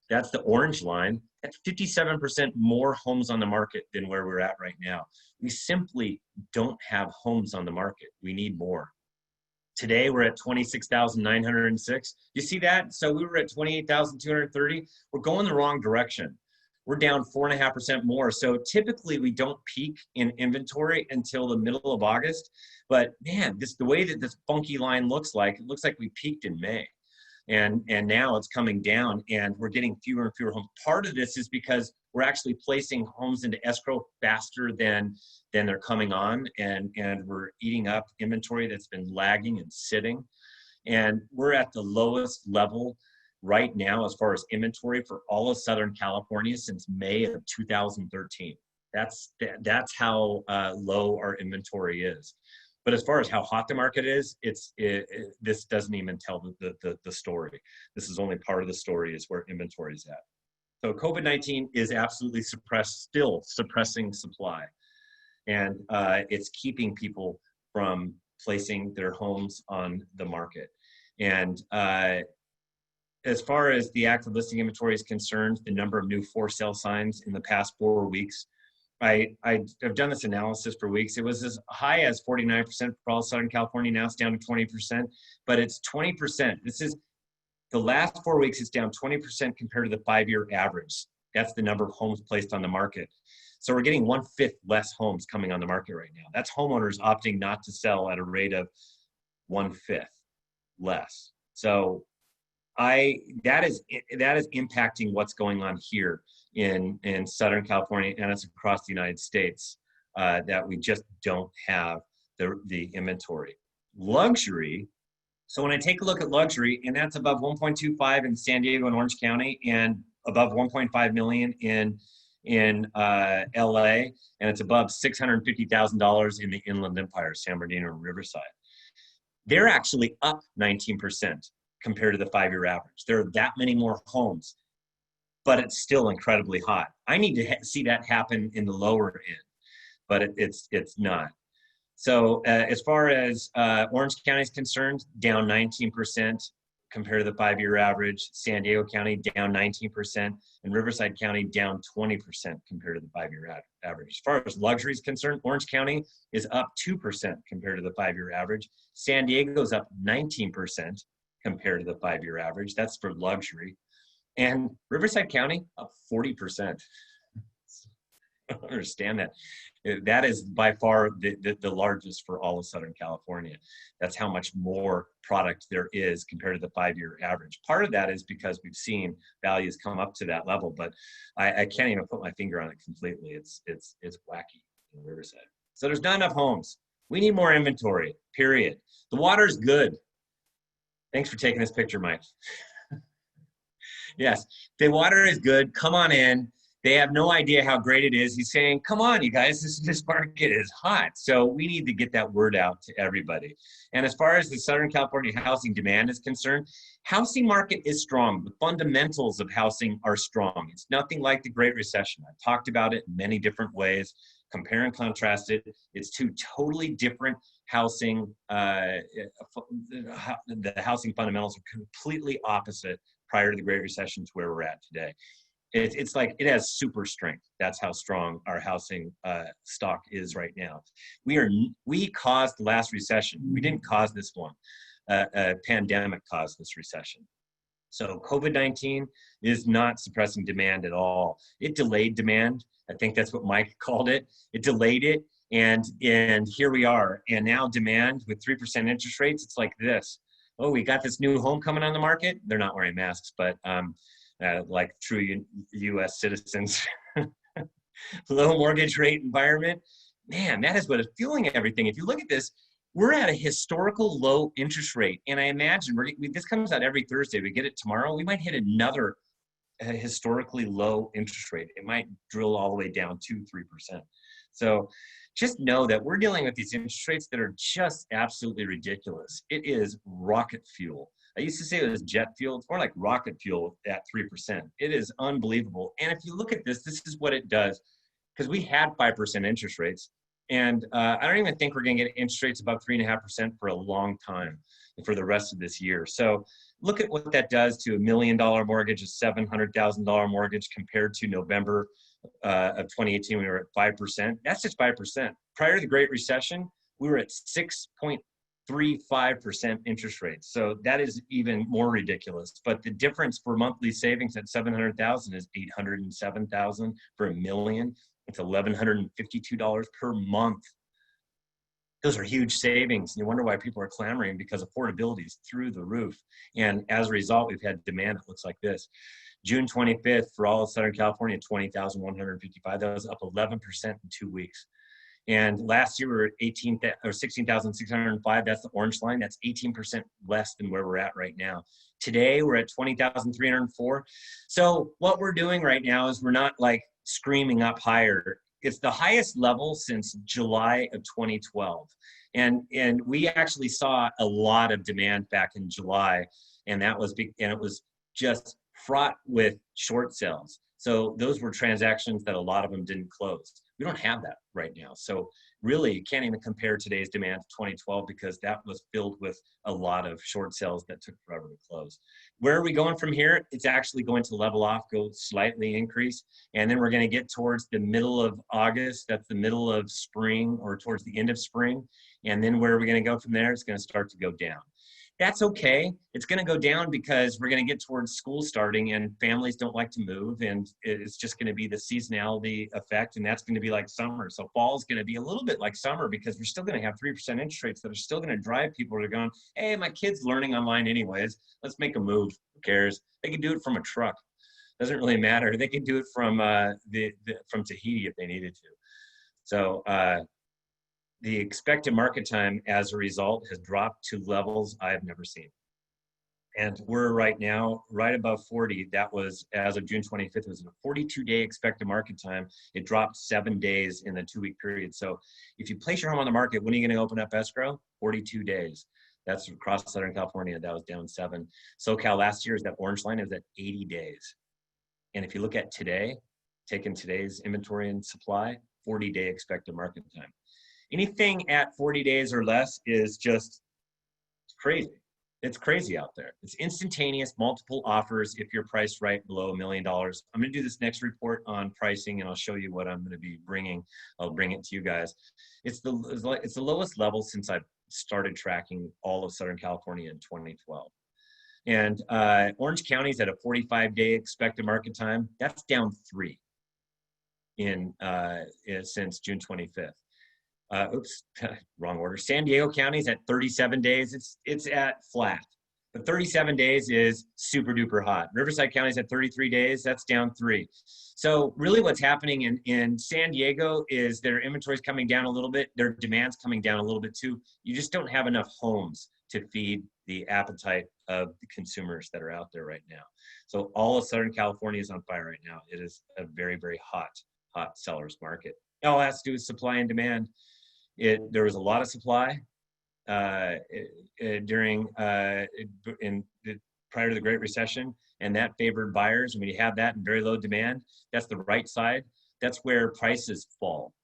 That's the orange line. That's 57% more homes on the market than where we're at right now. We simply don't have homes on the market. We need more. Today, we're at 26,906. You see that? So we were at 28,230. We're going the wrong direction. We're down 4.5% more. So typically, we don't peak in inventory until the middle of August. But man, the way that this funky line looks like, it looks like we peaked in May. And now it's coming down, and we're getting fewer and fewer homes. Part of this is because we're actually placing homes into escrow faster than they're coming on, and we're eating up inventory that's been lagging and sitting. And we're at the lowest level right now as far as inventory for all of Southern California since May of 2013. That's how low our inventory is. But as far as how hot the market is, this doesn't even tell the story. This is only part of the story, is where inventory is at. So COVID-19 is absolutely still suppressing supply. And it's keeping people from placing their homes on the market. And as far as the active listing inventory is concerned, the number of new for sale signs in the past 4 weeks, I've done this analysis for weeks. It was as high as 49% for all of Southern California. Now it's down to 20%, but it's 20%. This is the last 4 weeks. It's down 20% compared to the 5-year average. That's the number of homes placed on the market. So we're getting 1/5 less homes coming on the market right now. That's homeowners opting not to sell at a rate of 1/5 less. So that is impacting what's going on here in Southern California, and it's across the United States, that we just don't have the inventory. Luxury. So when I take a look at luxury, and that's above 1.25 in San Diego and Orange County, and above 1.5 million in LA, and it's above $650,000 in the Inland Empire, San Bernardino and Riverside. They're actually up 19% compared to the 5-year average. There are that many more homes, but it's still incredibly hot. I need to see that happen in the lower end, but it's not. So as far as Orange County is concerned, down 19% compared to the 5-year average. San Diego County down 19%, and Riverside County down 20% compared to the 5-year average. As far as luxury is concerned, Orange County is up 2% compared to the 5-year average. San Diego's up 19% compared to the 5-year average. That's for luxury. And Riverside County up 40%. I don't understand that. That is by far the largest for all of Southern California. That's how much more product there is compared to the 5-year average. Part of that is because we've seen values come up to that level, but I can't even put my finger on it completely. It's wacky in Riverside. So there's not enough homes. We need more inventory, period. The water's good. Thanks for taking this picture, Mike. Yes, the water is good. Come on in. They have no idea how great it is. He's saying, come on, you guys, this market is hot. So we need to get that word out to everybody. And as far as the Southern California housing demand is concerned, housing market is strong. The fundamentals of housing are strong. It's nothing like the Great Recession. I've talked about it in many different ways, compare and contrast it. It's two totally different housing, the housing fundamentals are completely opposite prior to the Great Recession to where we're at today. It's like it has super strength. That's how strong our housing stock is right now. We caused the last recession. We didn't cause this one. A pandemic caused this recession. So COVID-19 is not suppressing demand at all. It delayed demand. I think that's what Mike called it. It delayed it, and here we are. And now demand with 3% interest rates, it's like this. Oh, we got this new home coming on the market. They're not wearing masks, but like true U.S. citizens, low mortgage rate environment. Man, that is what is fueling everything. If you look at this, we're at a historical low interest rate. And I imagine this comes out every Thursday. We get it tomorrow. We might hit another historically low interest rate. It might drill all the way down to 3%. So just know that we're dealing with these interest rates that are just absolutely ridiculous. It is rocket fuel. I used to say it was jet fuel. It's more like rocket fuel at 3%. It is unbelievable. And if you look at this, this is what it does. Because we had 5% interest rates. And I don't even think we're going to get interest rates above 3.5% for a long time for the rest of this year. So look at what that does to $1 million mortgage, a $700,000 mortgage compared to November of 2018, we were at 5%. That's just 5%. Prior to the Great Recession, we were at 6.35% interest rates. So that is even more ridiculous. But the difference for monthly savings at 700,000 is 807,000. For $1 million, it's $1,152 per month. Those are huge savings. And you wonder why people are clamoring, because affordability is through the roof. And as a result, we've had demand that looks like this. June 25th for all of Southern California, 20,155. That was up 11% in 2 weeks. And last year we were at 16,605. That's the orange line. That's 18% less than where we're at right now. Today we're at 20,304. So what we're doing right now is we're not like screaming up higher. It's the highest level since July of 2012. And we actually saw a lot of demand back in July, and it was just fraught with short sales. So those were transactions that a lot of them didn't close. We don't have that right now. So really, you can't even compare today's demand to 2012, because that was filled with a lot of short sales that took forever to close. Where are we going from here? It's actually going to level off, go slightly increase. And then we're going to get towards the middle of August. That's the middle of spring, or towards the end of spring. And then where are we going to go from there? It's going to start to go down. That's okay. It's going to go down because we're going to get towards school starting, and families don't like to move, and it's just going to be the seasonality effect, and that's going to be like summer. So fall is going to be a little bit like summer, because we're still going to have 3% interest rates that are still going to drive people to go, hey, my kid's learning online anyways. Let's make a move. Who cares? They can do it from a truck. Doesn't really matter. They can do it from from Tahiti if they needed to. So the expected market time as a result has dropped to levels I have never seen. And we're right now right above 40. That was, as of June 25th, it was a 42-day expected market time. It dropped 7 days in the 2-week period. So if you place your home on the market, when are you going to open up escrow? 42 days. That's across Southern California. That was down 7. SoCal last year, is that orange line, is at 80 days. And if you look at today, taking today's inventory and supply, 40-day expected market time. Anything at 40 days or less is just crazy. It's crazy out there. It's instantaneous, multiple offers if you're priced right below $1 million. I'm going to do this next report on pricing, and I'll show you what I'm going to be bringing. I'll bring it to you guys. It's the lowest level since I started tracking all of Southern California in 2012. And Orange County is at a 45-day expected market time. That's down 3 since June 25th. Oops, wrong order. San Diego County is at 37 days. It's at flat. But 37 days is super duper hot. Riverside County is at 33 days. That's down 3. So really what's happening in San Diego is their inventory is coming down a little bit. Their demand's coming down a little bit too. You just don't have enough homes to feed the appetite of the consumers that are out there right now. So all of Southern California is on fire right now. It is a very, very hot seller's market. It all has to do with supply and demand. There was a lot of supply prior to the Great Recession, and that favored buyers. And when you have that and very low demand, that's the right side. That's where prices fall.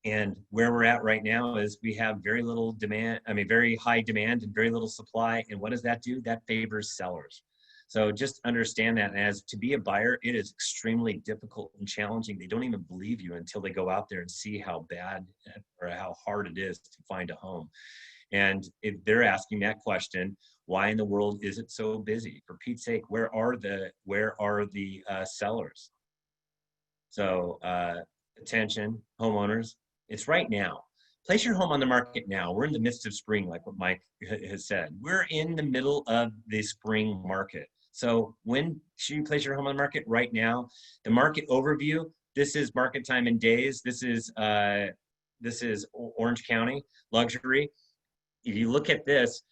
And where we're at right now is we have very little demand, very high demand and very little supply. And what does that do? That favors sellers. So just understand that. And as to be a buyer, it is extremely difficult and challenging. They don't even believe you until they go out there and see how bad or how hard it is to find a home. And if they're asking that question, why in the world is it so busy? For Pete's sake, where are the sellers? So attention, homeowners, it's right now. Place your home on the market now. We're in the midst of spring, like what Mike has said. We're in the middle of the spring market. So when should you place your home on the market? Right now. The market overview, this is market time in days. This is Orange County, luxury. If you look at this,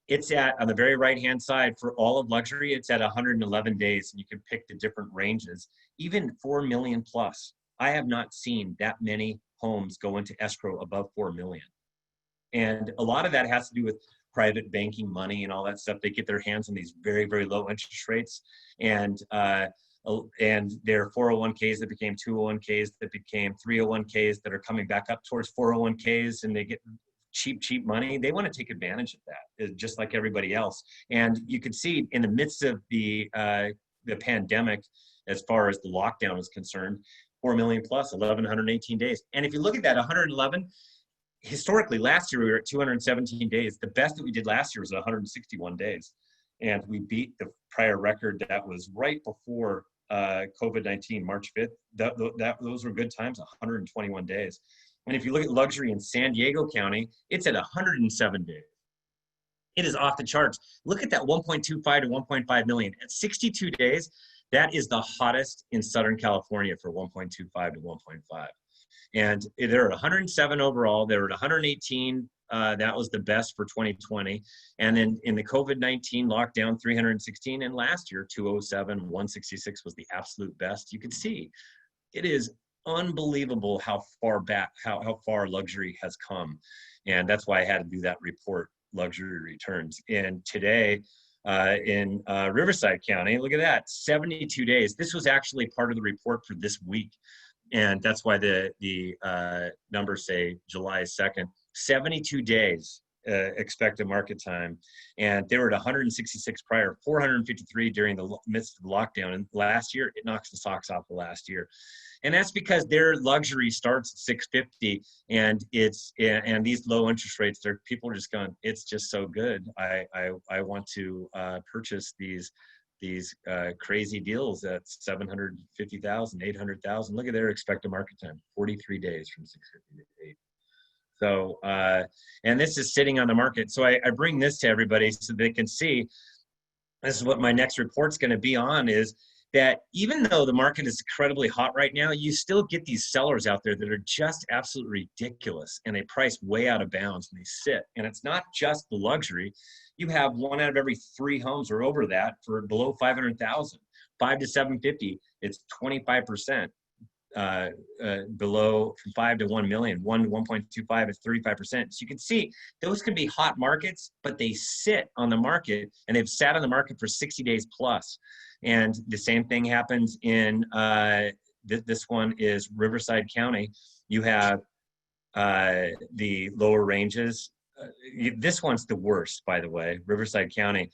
it's at, on the very right-hand side, for all of luxury, it's at 111 days. And you can pick the different ranges, even 4 million plus. I have not seen that many homes go into escrow above 4 million. And a lot of that has to do with private banking money and all that stuff. They get their hands on these very, very low interest rates, and their 401ks that became 201ks that became 301ks that are coming back up towards 401ks, and they get cheap money. They want to take advantage of that, just like everybody else. And you could see in the midst of the pandemic, as far as the lockdown is concerned, 4 million plus, 1,118 days. And if you look at that, 111, historically, last year we were at 217 days. The best that we did last year was 161 days. And we beat the prior record that was right before COVID-19, March 5th. Those were good times, 121 days. And if you look at luxury in San Diego County, it's at 107 days. It is off the charts. Look at that 1.25 to 1.5 million. At 62 days, that is the hottest in Southern California for 1.25 to 1.5. And they're at 107 overall. They're at 118. That was the best for 2020. And then in the COVID-19 lockdown, 316. And last year, 207, 166 was the absolute best. You can see it is unbelievable how far back, how far luxury has come. And that's why I had to do that report, luxury returns. And today in Riverside County, look at that, 72 days. This was actually part of the report for this week. And that's why the numbers say July 2nd, 72 days expected market time. And they were at 166 prior, 453 during the midst of the lockdown. And last year, it knocks the socks off of last year. And that's because their luxury starts at 650, and these low interest rates, people are just going, it's just so good. I want to purchase these crazy deals at 750,000, 800,000. Look at their expected market time, 43 days from 650 to 8. So, and this is sitting on the market. So I bring this to everybody so they can see, this is what my next report's gonna be on, is that even though the market is incredibly hot right now, you still get these sellers out there that are just absolutely ridiculous, and they price way out of bounds, and they sit. And it's not just the luxury. You have 1 out of every 3 homes or over that for below 500,000. 5 to 750, it's 25%. Below from 5 to 1 million, 1 to 1.25 is 35%. So you can see those can be hot markets, but they sit on the market, and they've sat on the market for 60 days plus. And the same thing happens in this one is Riverside County. You have the lower ranges. This one's the worst, by the way, Riverside County.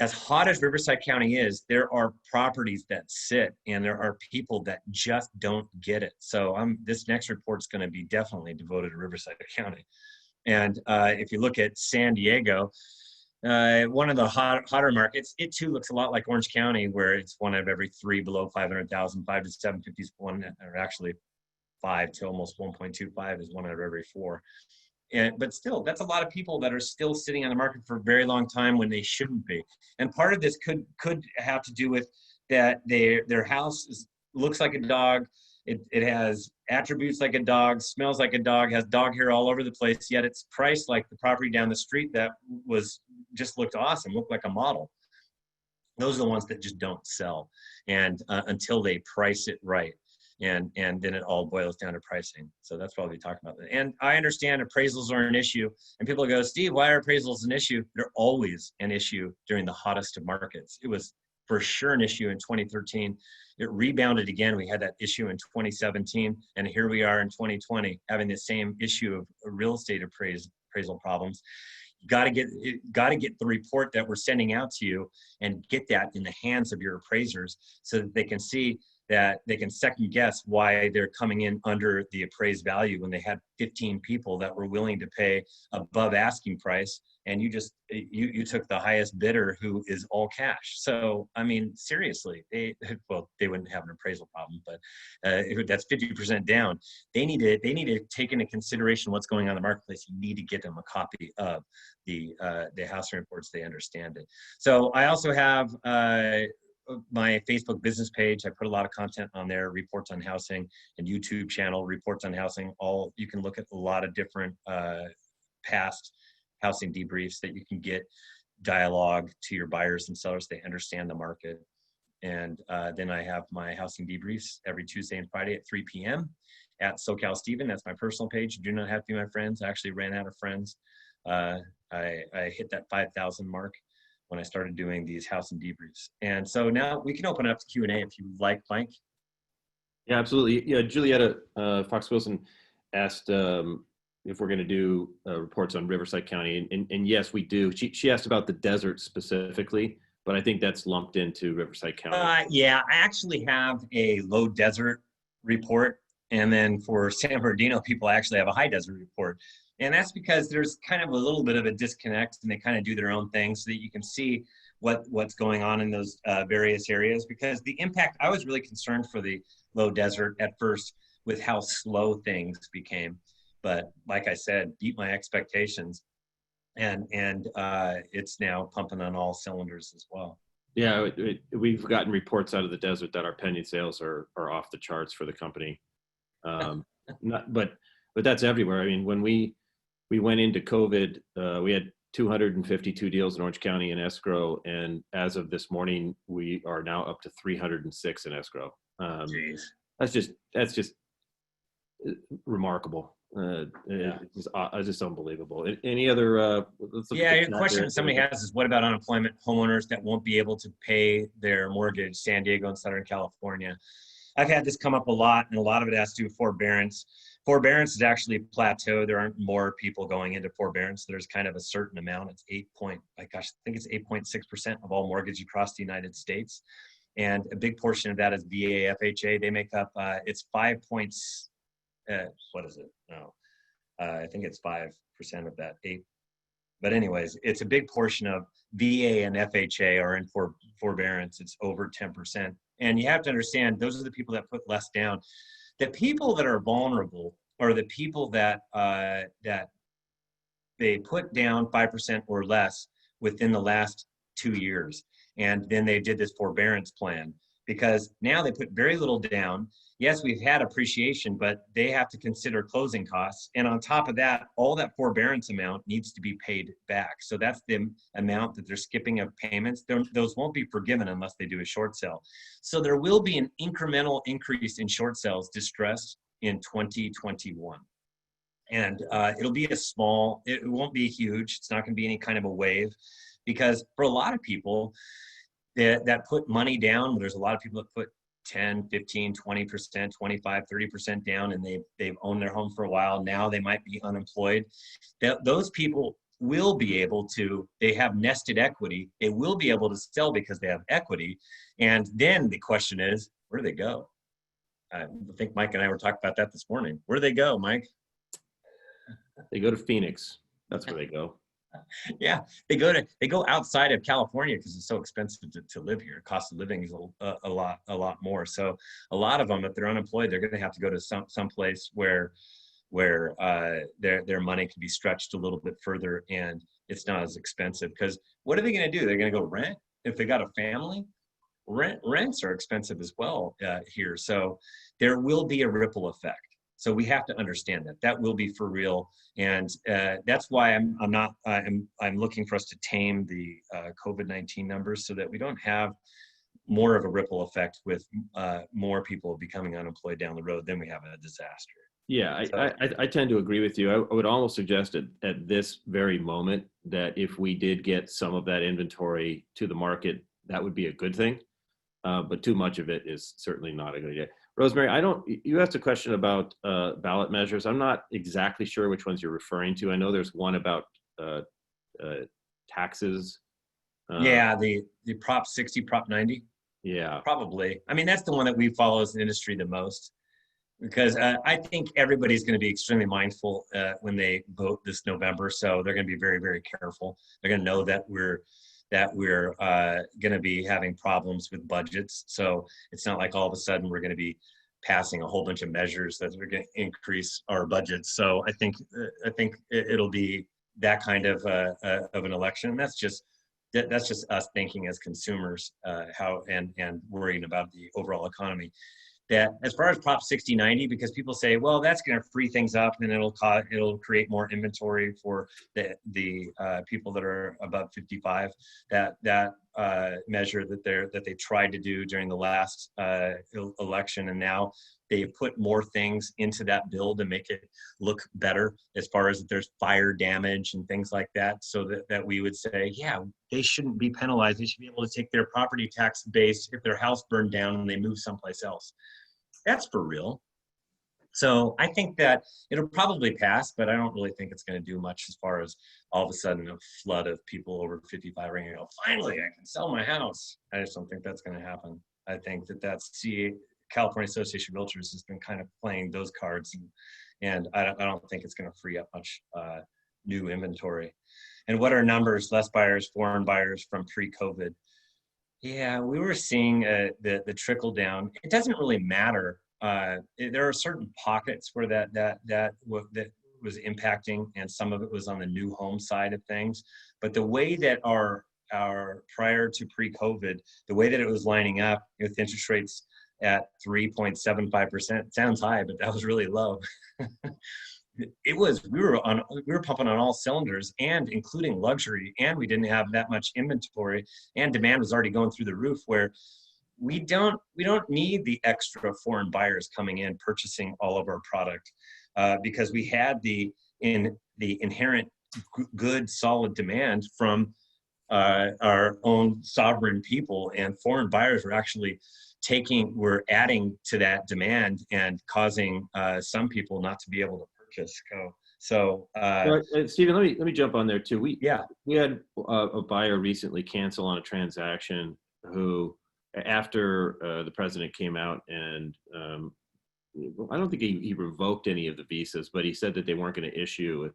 As hot as Riverside County is, there are properties that sit, and there are people that just don't get it. So this next report is going to be definitely devoted to Riverside County. And if you look at San Diego, one of the hotter markets, it too looks a lot like Orange County, where it's 1 out of every 3 below 500,000, 5 to 750 is one, or actually 5 to almost 1.25 is 1 out of every 4. But still, that's a lot of people that are still sitting on the market for a very long time when they shouldn't be. And part of this could have to do with that their house looks like a dog. It has attributes like a dog, smells like a dog, has dog hair all over the place, yet it's priced like the property down the street that just looked awesome, looked like a model. Those are the ones that just don't sell, and until they price it right. And then it all boils down to pricing. So that's what we'll be talking about. And I understand appraisals are an issue. And people go, Steve, why are appraisals an issue? They're always an issue during the hottest of markets. It was for sure an issue in 2013. It rebounded again. We had that issue in 2017. And here we are in 2020 having the same issue of real estate appraisal problems. You got to get the report that we're sending out to you and get that in the hands of your appraisers so that they can see that they can second guess why they're coming in under the appraised value when they had 15 people that were willing to pay above asking price, and you took the highest bidder who is all cash. So I mean, seriously, they wouldn't have an appraisal problem, but if that's 50% down, they need to take into consideration what's going on in the marketplace. You need to get them a copy of the housing reports. They understand it. So I also have my Facebook business page. I put a lot of content on there, reports on housing, and YouTube channel, reports on housing. You can look at a lot of different past housing debriefs that you can get dialogue to your buyers and sellers. They understand the market. And then I have my housing debriefs every Tuesday and Friday at 3 p.m. at SoCal Steven. That's my personal page. You do not have to be my friends. I actually ran out of friends. I hit that 5,000 mark when I started doing these housing debriefs. And so now we can open up to Q&A if you like, Mike. Yeah, absolutely. Yeah, Julietta Fox Wilson asked if we're going to do reports on Riverside County, and yes, we do. She asked about the desert specifically, but I think that's lumped into Riverside County. Yeah, I actually have a low desert report, and then for San Bernardino people, I actually have a high desert report. And that's because there's kind of a little bit of a disconnect, and they kind of do their own thing so that you can see what's going on in those various areas. Because the impact, I was really concerned for the low desert at first with how slow things became. But like I said, beat my expectations. And it's now pumping on all cylinders as well. Yeah, we've gotten reports out of the desert that our pending sales are off the charts for the company. But that's everywhere. I mean, when we went into COVID, we had 252 deals in Orange County in escrow, and as of this morning, we are now up to 306 in escrow. That's just remarkable. It's just unbelievable. Any other? Your question somebody has is, what about unemployment homeowners that won't be able to pay their mortgage, San Diego and Southern California? I've had this come up a lot, and a lot of it has to do with forbearance. Forbearance is actually plateaued. There aren't more people going into forbearance. There's kind of a certain amount. It's 8.6% of all mortgage across the United States. And a big portion of that is VA, FHA. They make up, it's 5 points. What is it? No, I think it's 5% of that 8. But anyways, it's a big portion of VA and FHA are in forbearance. It's over 10%. And you have to understand, those are the people that put less down. The people that are vulnerable are the people that that they put down 5% or less within the last 2 years. And then they did this forbearance plan, because now they put very little down. Yes, we've had appreciation, but they have to consider closing costs. And on top of that, all that forbearance amount needs to be paid back. So that's the amount that they're skipping of payments. Those won't be forgiven unless they do a short sale. So there will be an incremental increase in short sales distress in 2021. And it'll be it won't be huge. It's not going to be any kind of a wave, because for a lot of people that put money down, there's a lot of people that put 10, 15, 20%, 25, 30% down, and they've owned their home for a while. Now they might be unemployed. Those people will be able to, they have nested equity. They will be able to sell because they have equity. And then the question is, where do they go? I think Mike and I were talking about that this morning. Where do they go, Mike? They go to Phoenix. That's where they go. Yeah, they go outside of California because it's so expensive to live here. Cost of living is a lot more. So a lot of them, if they're unemployed, they're going to have to go to some place where their money can be stretched a little bit further, and it's not as expensive. Because what are they going to do? They're going to go rent if they got a family. Rents are expensive as well here. So there will be a ripple effect. So we have to understand that will be for real, and that's why I'm looking for us to tame the COVID-19 numbers so that we don't have more of a ripple effect with more people becoming unemployed down the road. Then we have a disaster. Yeah, I tend to agree with you. I would almost suggest at this very moment that if we did get some of that inventory to the market, that would be a good thing. But too much of it is certainly not a good idea. Rosemary, you asked a question about ballot measures. I'm not exactly sure which ones you're referring to. I know there's one about taxes. Yeah, the Prop 60, Prop 90. Yeah. Probably. I mean, that's the one that we follow as an industry the most, because I think everybody's going to be extremely mindful when they vote this November. So they're going to be very, very careful. They're going to know that we're going to be having problems with budgets. So it's not like all of a sudden we're going to be passing a whole bunch of measures that are going to increase our budgets. So I think it'll be that kind of an election. That's just us thinking as consumers how and worrying about the overall economy. That as far as Prop 6090, because people say, well, that's going to free things up and it'll create more inventory for the people that are above 55. That measure that they tried to do during the last election, and now they put more things into that bill to make it look better as far as if there's fire damage and things like that, so that we would say, yeah, they shouldn't be penalized. They should be able to take their property tax base if their house burned down and they move someplace else. That's for real. So I think that it'll probably pass, but I don't really think it's going to do much as far as all of a sudden a flood of people over 55 ringing, oh, finally, I can sell my house. I just don't think that's going to happen. I think that's California Association of Realtors has been kind of playing those cards, and I don't think it's going to free up much new inventory. And what are numbers? Less buyers, foreign buyers from pre-COVID. Yeah, we were seeing the trickle down. It doesn't really matter. There are certain pockets where that was impacting, and some of it was on the new home side of things. But the way that our prior to pre-COVID, the way that it was lining up with interest rates at 3.75%, sounds high, but that was really low. We were pumping on all cylinders, and including luxury, and we didn't have that much inventory, and demand was already going through the roof, where we don't need the extra foreign buyers coming in purchasing all of our product, because we had the inherent good solid demand from our own sovereign people, and foreign buyers were actually adding to that demand and causing some people not to be able to purchase. So Stephen, let me jump on there too. We had a buyer recently cancel on a transaction who, after the president came out, and I don't think he revoked any of the visas, but he said that they weren't going to issue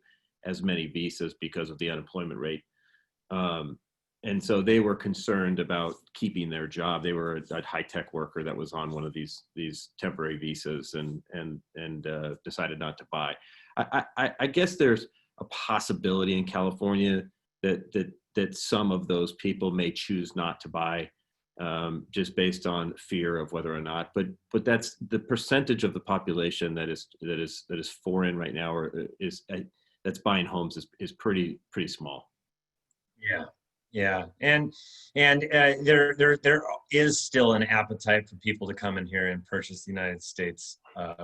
as many visas because of the unemployment rate. And so they were concerned about keeping their job. They were a high-tech worker that was on one of these temporary visas and decided not to buy. I guess there's a possibility in California that some of those people may choose not to buy, just based on fear of whether or not. But that's the percentage of the population that is foreign right now, or that's buying homes is pretty small. Yeah, and there is still an appetite for people to come in here and purchase the United States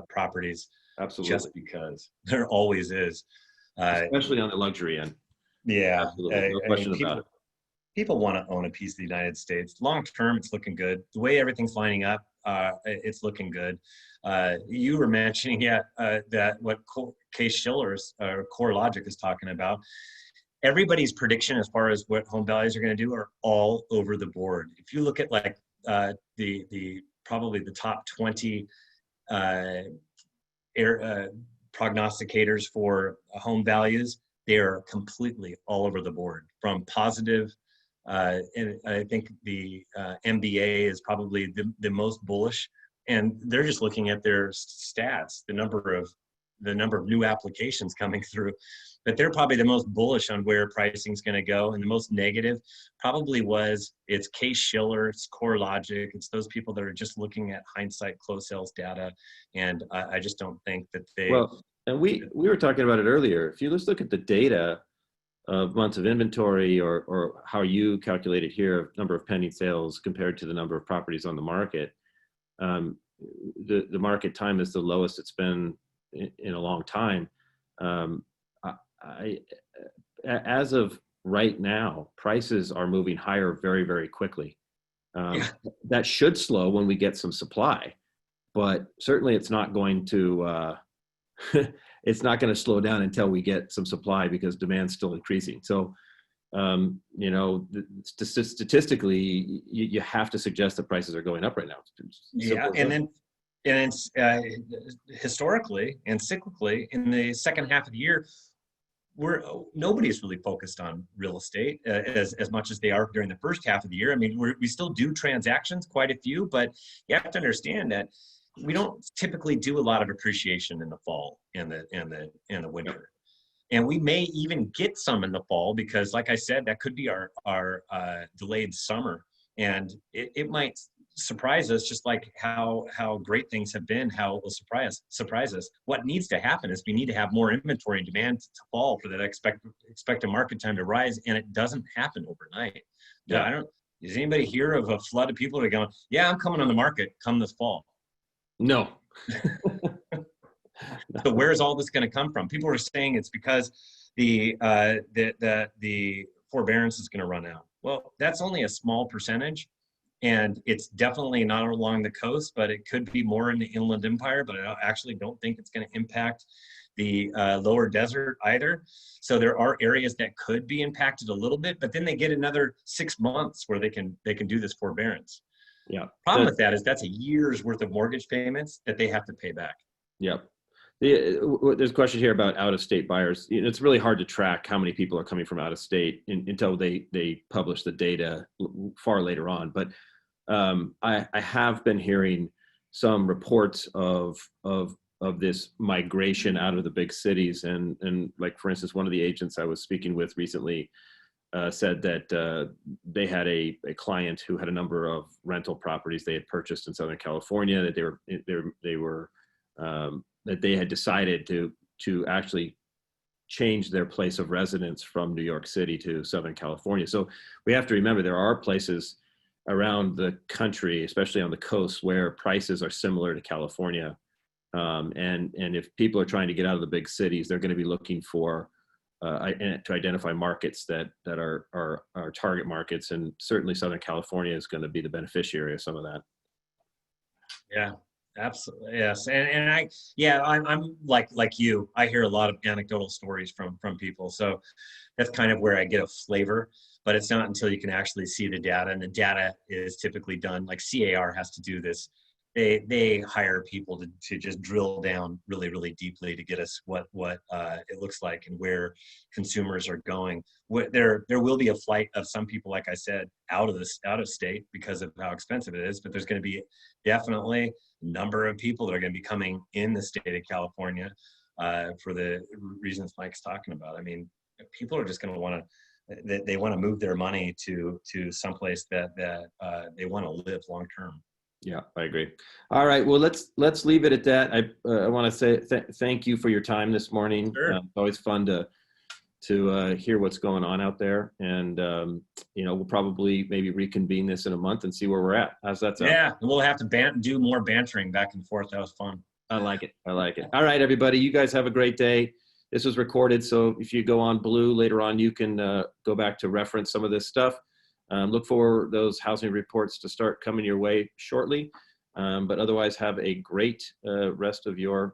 properties. Absolutely. Just because there always is, especially on the luxury end. Yeah, no question about it. People want to own a piece of the United States. Long term, it's looking good. The way everything's lining up, it's looking good. You were mentioning that what Case Shiller's Core Logic is talking about. Everybody's prediction as far as what home values are going to do are all over the board. If you look at like probably the top 20 prognosticators for home values, they are completely all over the board, from positive. And I think the MBA is probably the most bullish, and they're just looking at their stats, the number of new applications coming through. But they're probably the most bullish on where pricing is going to go, and the most negative probably it's Case Shiller, it's Core Logic, it's those people that are just looking at hindsight closed sales data, and I just don't think that they. Well, and we were talking about it earlier. If you just look at the data of months of inventory, or how you calculate it here, number of pending sales compared to the number of properties on the market, the market time is the lowest it's been in a long time. As of right now, prices are moving higher very, very quickly. That should slow when we get some supply, but certainly it's not going to it's not going to slow down until we get some supply, because demand's still increasing. So statistically, you have to suggest that prices are going up right now. And it's historically and cyclically in the second half of the year, nobody's really focused on real estate as much as they are during the first half of the year. I mean, we still do transactions, quite a few, but you have to understand that we don't typically do a lot of appreciation in the fall and the winter. And we may even get some in the fall, because, like I said, that could be our delayed summer, and it might surprise us, just like how great things have been, how it will surprise us. What needs to happen is we need to have more inventory and demand to fall for that expected market time to rise, and it doesn't happen overnight. Does anybody hear of a flood of people that are going, yeah, I'm coming on the market come this fall? No. So where's all this going to come from? People are saying it's because the forbearance is going to run out. Well, that's only a small percentage, and it's definitely not along the coast, but it could be more in the Inland Empire. But I actually don't think it's going to impact the lower desert either. So there are areas that could be impacted a little bit, but then they get another 6 months where they can do this forbearance. Yeah. Problem with that is that's a year's worth of mortgage payments that they have to pay back. Yeah. There's a question here about out-of-state buyers. It's really hard to track how many people are coming from out of state until they publish the data far later on. But I have been hearing some reports of this migration out of the big cities, and like, for instance, one of the agents I was speaking with recently said that they had a client who had a number of rental properties they had purchased in Southern California, that they had decided to actually change their place of residence from New York City to Southern California. So we have to remember there are places around the country, especially on the coast, where prices are similar to California. And if people are trying to get out of the big cities, they're going to be looking for to identify markets that are target markets, and certainly Southern California is going to be the beneficiary of some of that. Yeah, absolutely. Yes. And I'm like you, I hear a lot of anecdotal stories from people. So that's kind of where I get a flavor, but it's not until you can actually see the data, and the data is typically done, like CAR has to do this. They hire people to just drill down really, really deeply to get us what it looks like and where consumers are going. There will be a flight of some people, like I said, out of state because of how expensive it is, but there's going to be definitely a number of people that are going to be coming in the state of California for the reasons Mike's talking about. I mean, people are just going to want to, they want to move their money to someplace that they want to live long term. Yeah, I agree. All right, well, let's leave it at that. I want to say thank you for your time this morning. Sure. It's always fun to hear what's going on out there, and we'll probably maybe reconvene this in a month and see where we're at. How's that sound? Yeah, we'll have to do more bantering back and forth. That was fun. I like it. All right, everybody, you guys have a great day. This was recorded, so if you go on Blue later on, you can go back to reference some of this stuff. Look for those housing reports to start coming your way shortly. But otherwise, have a great rest of your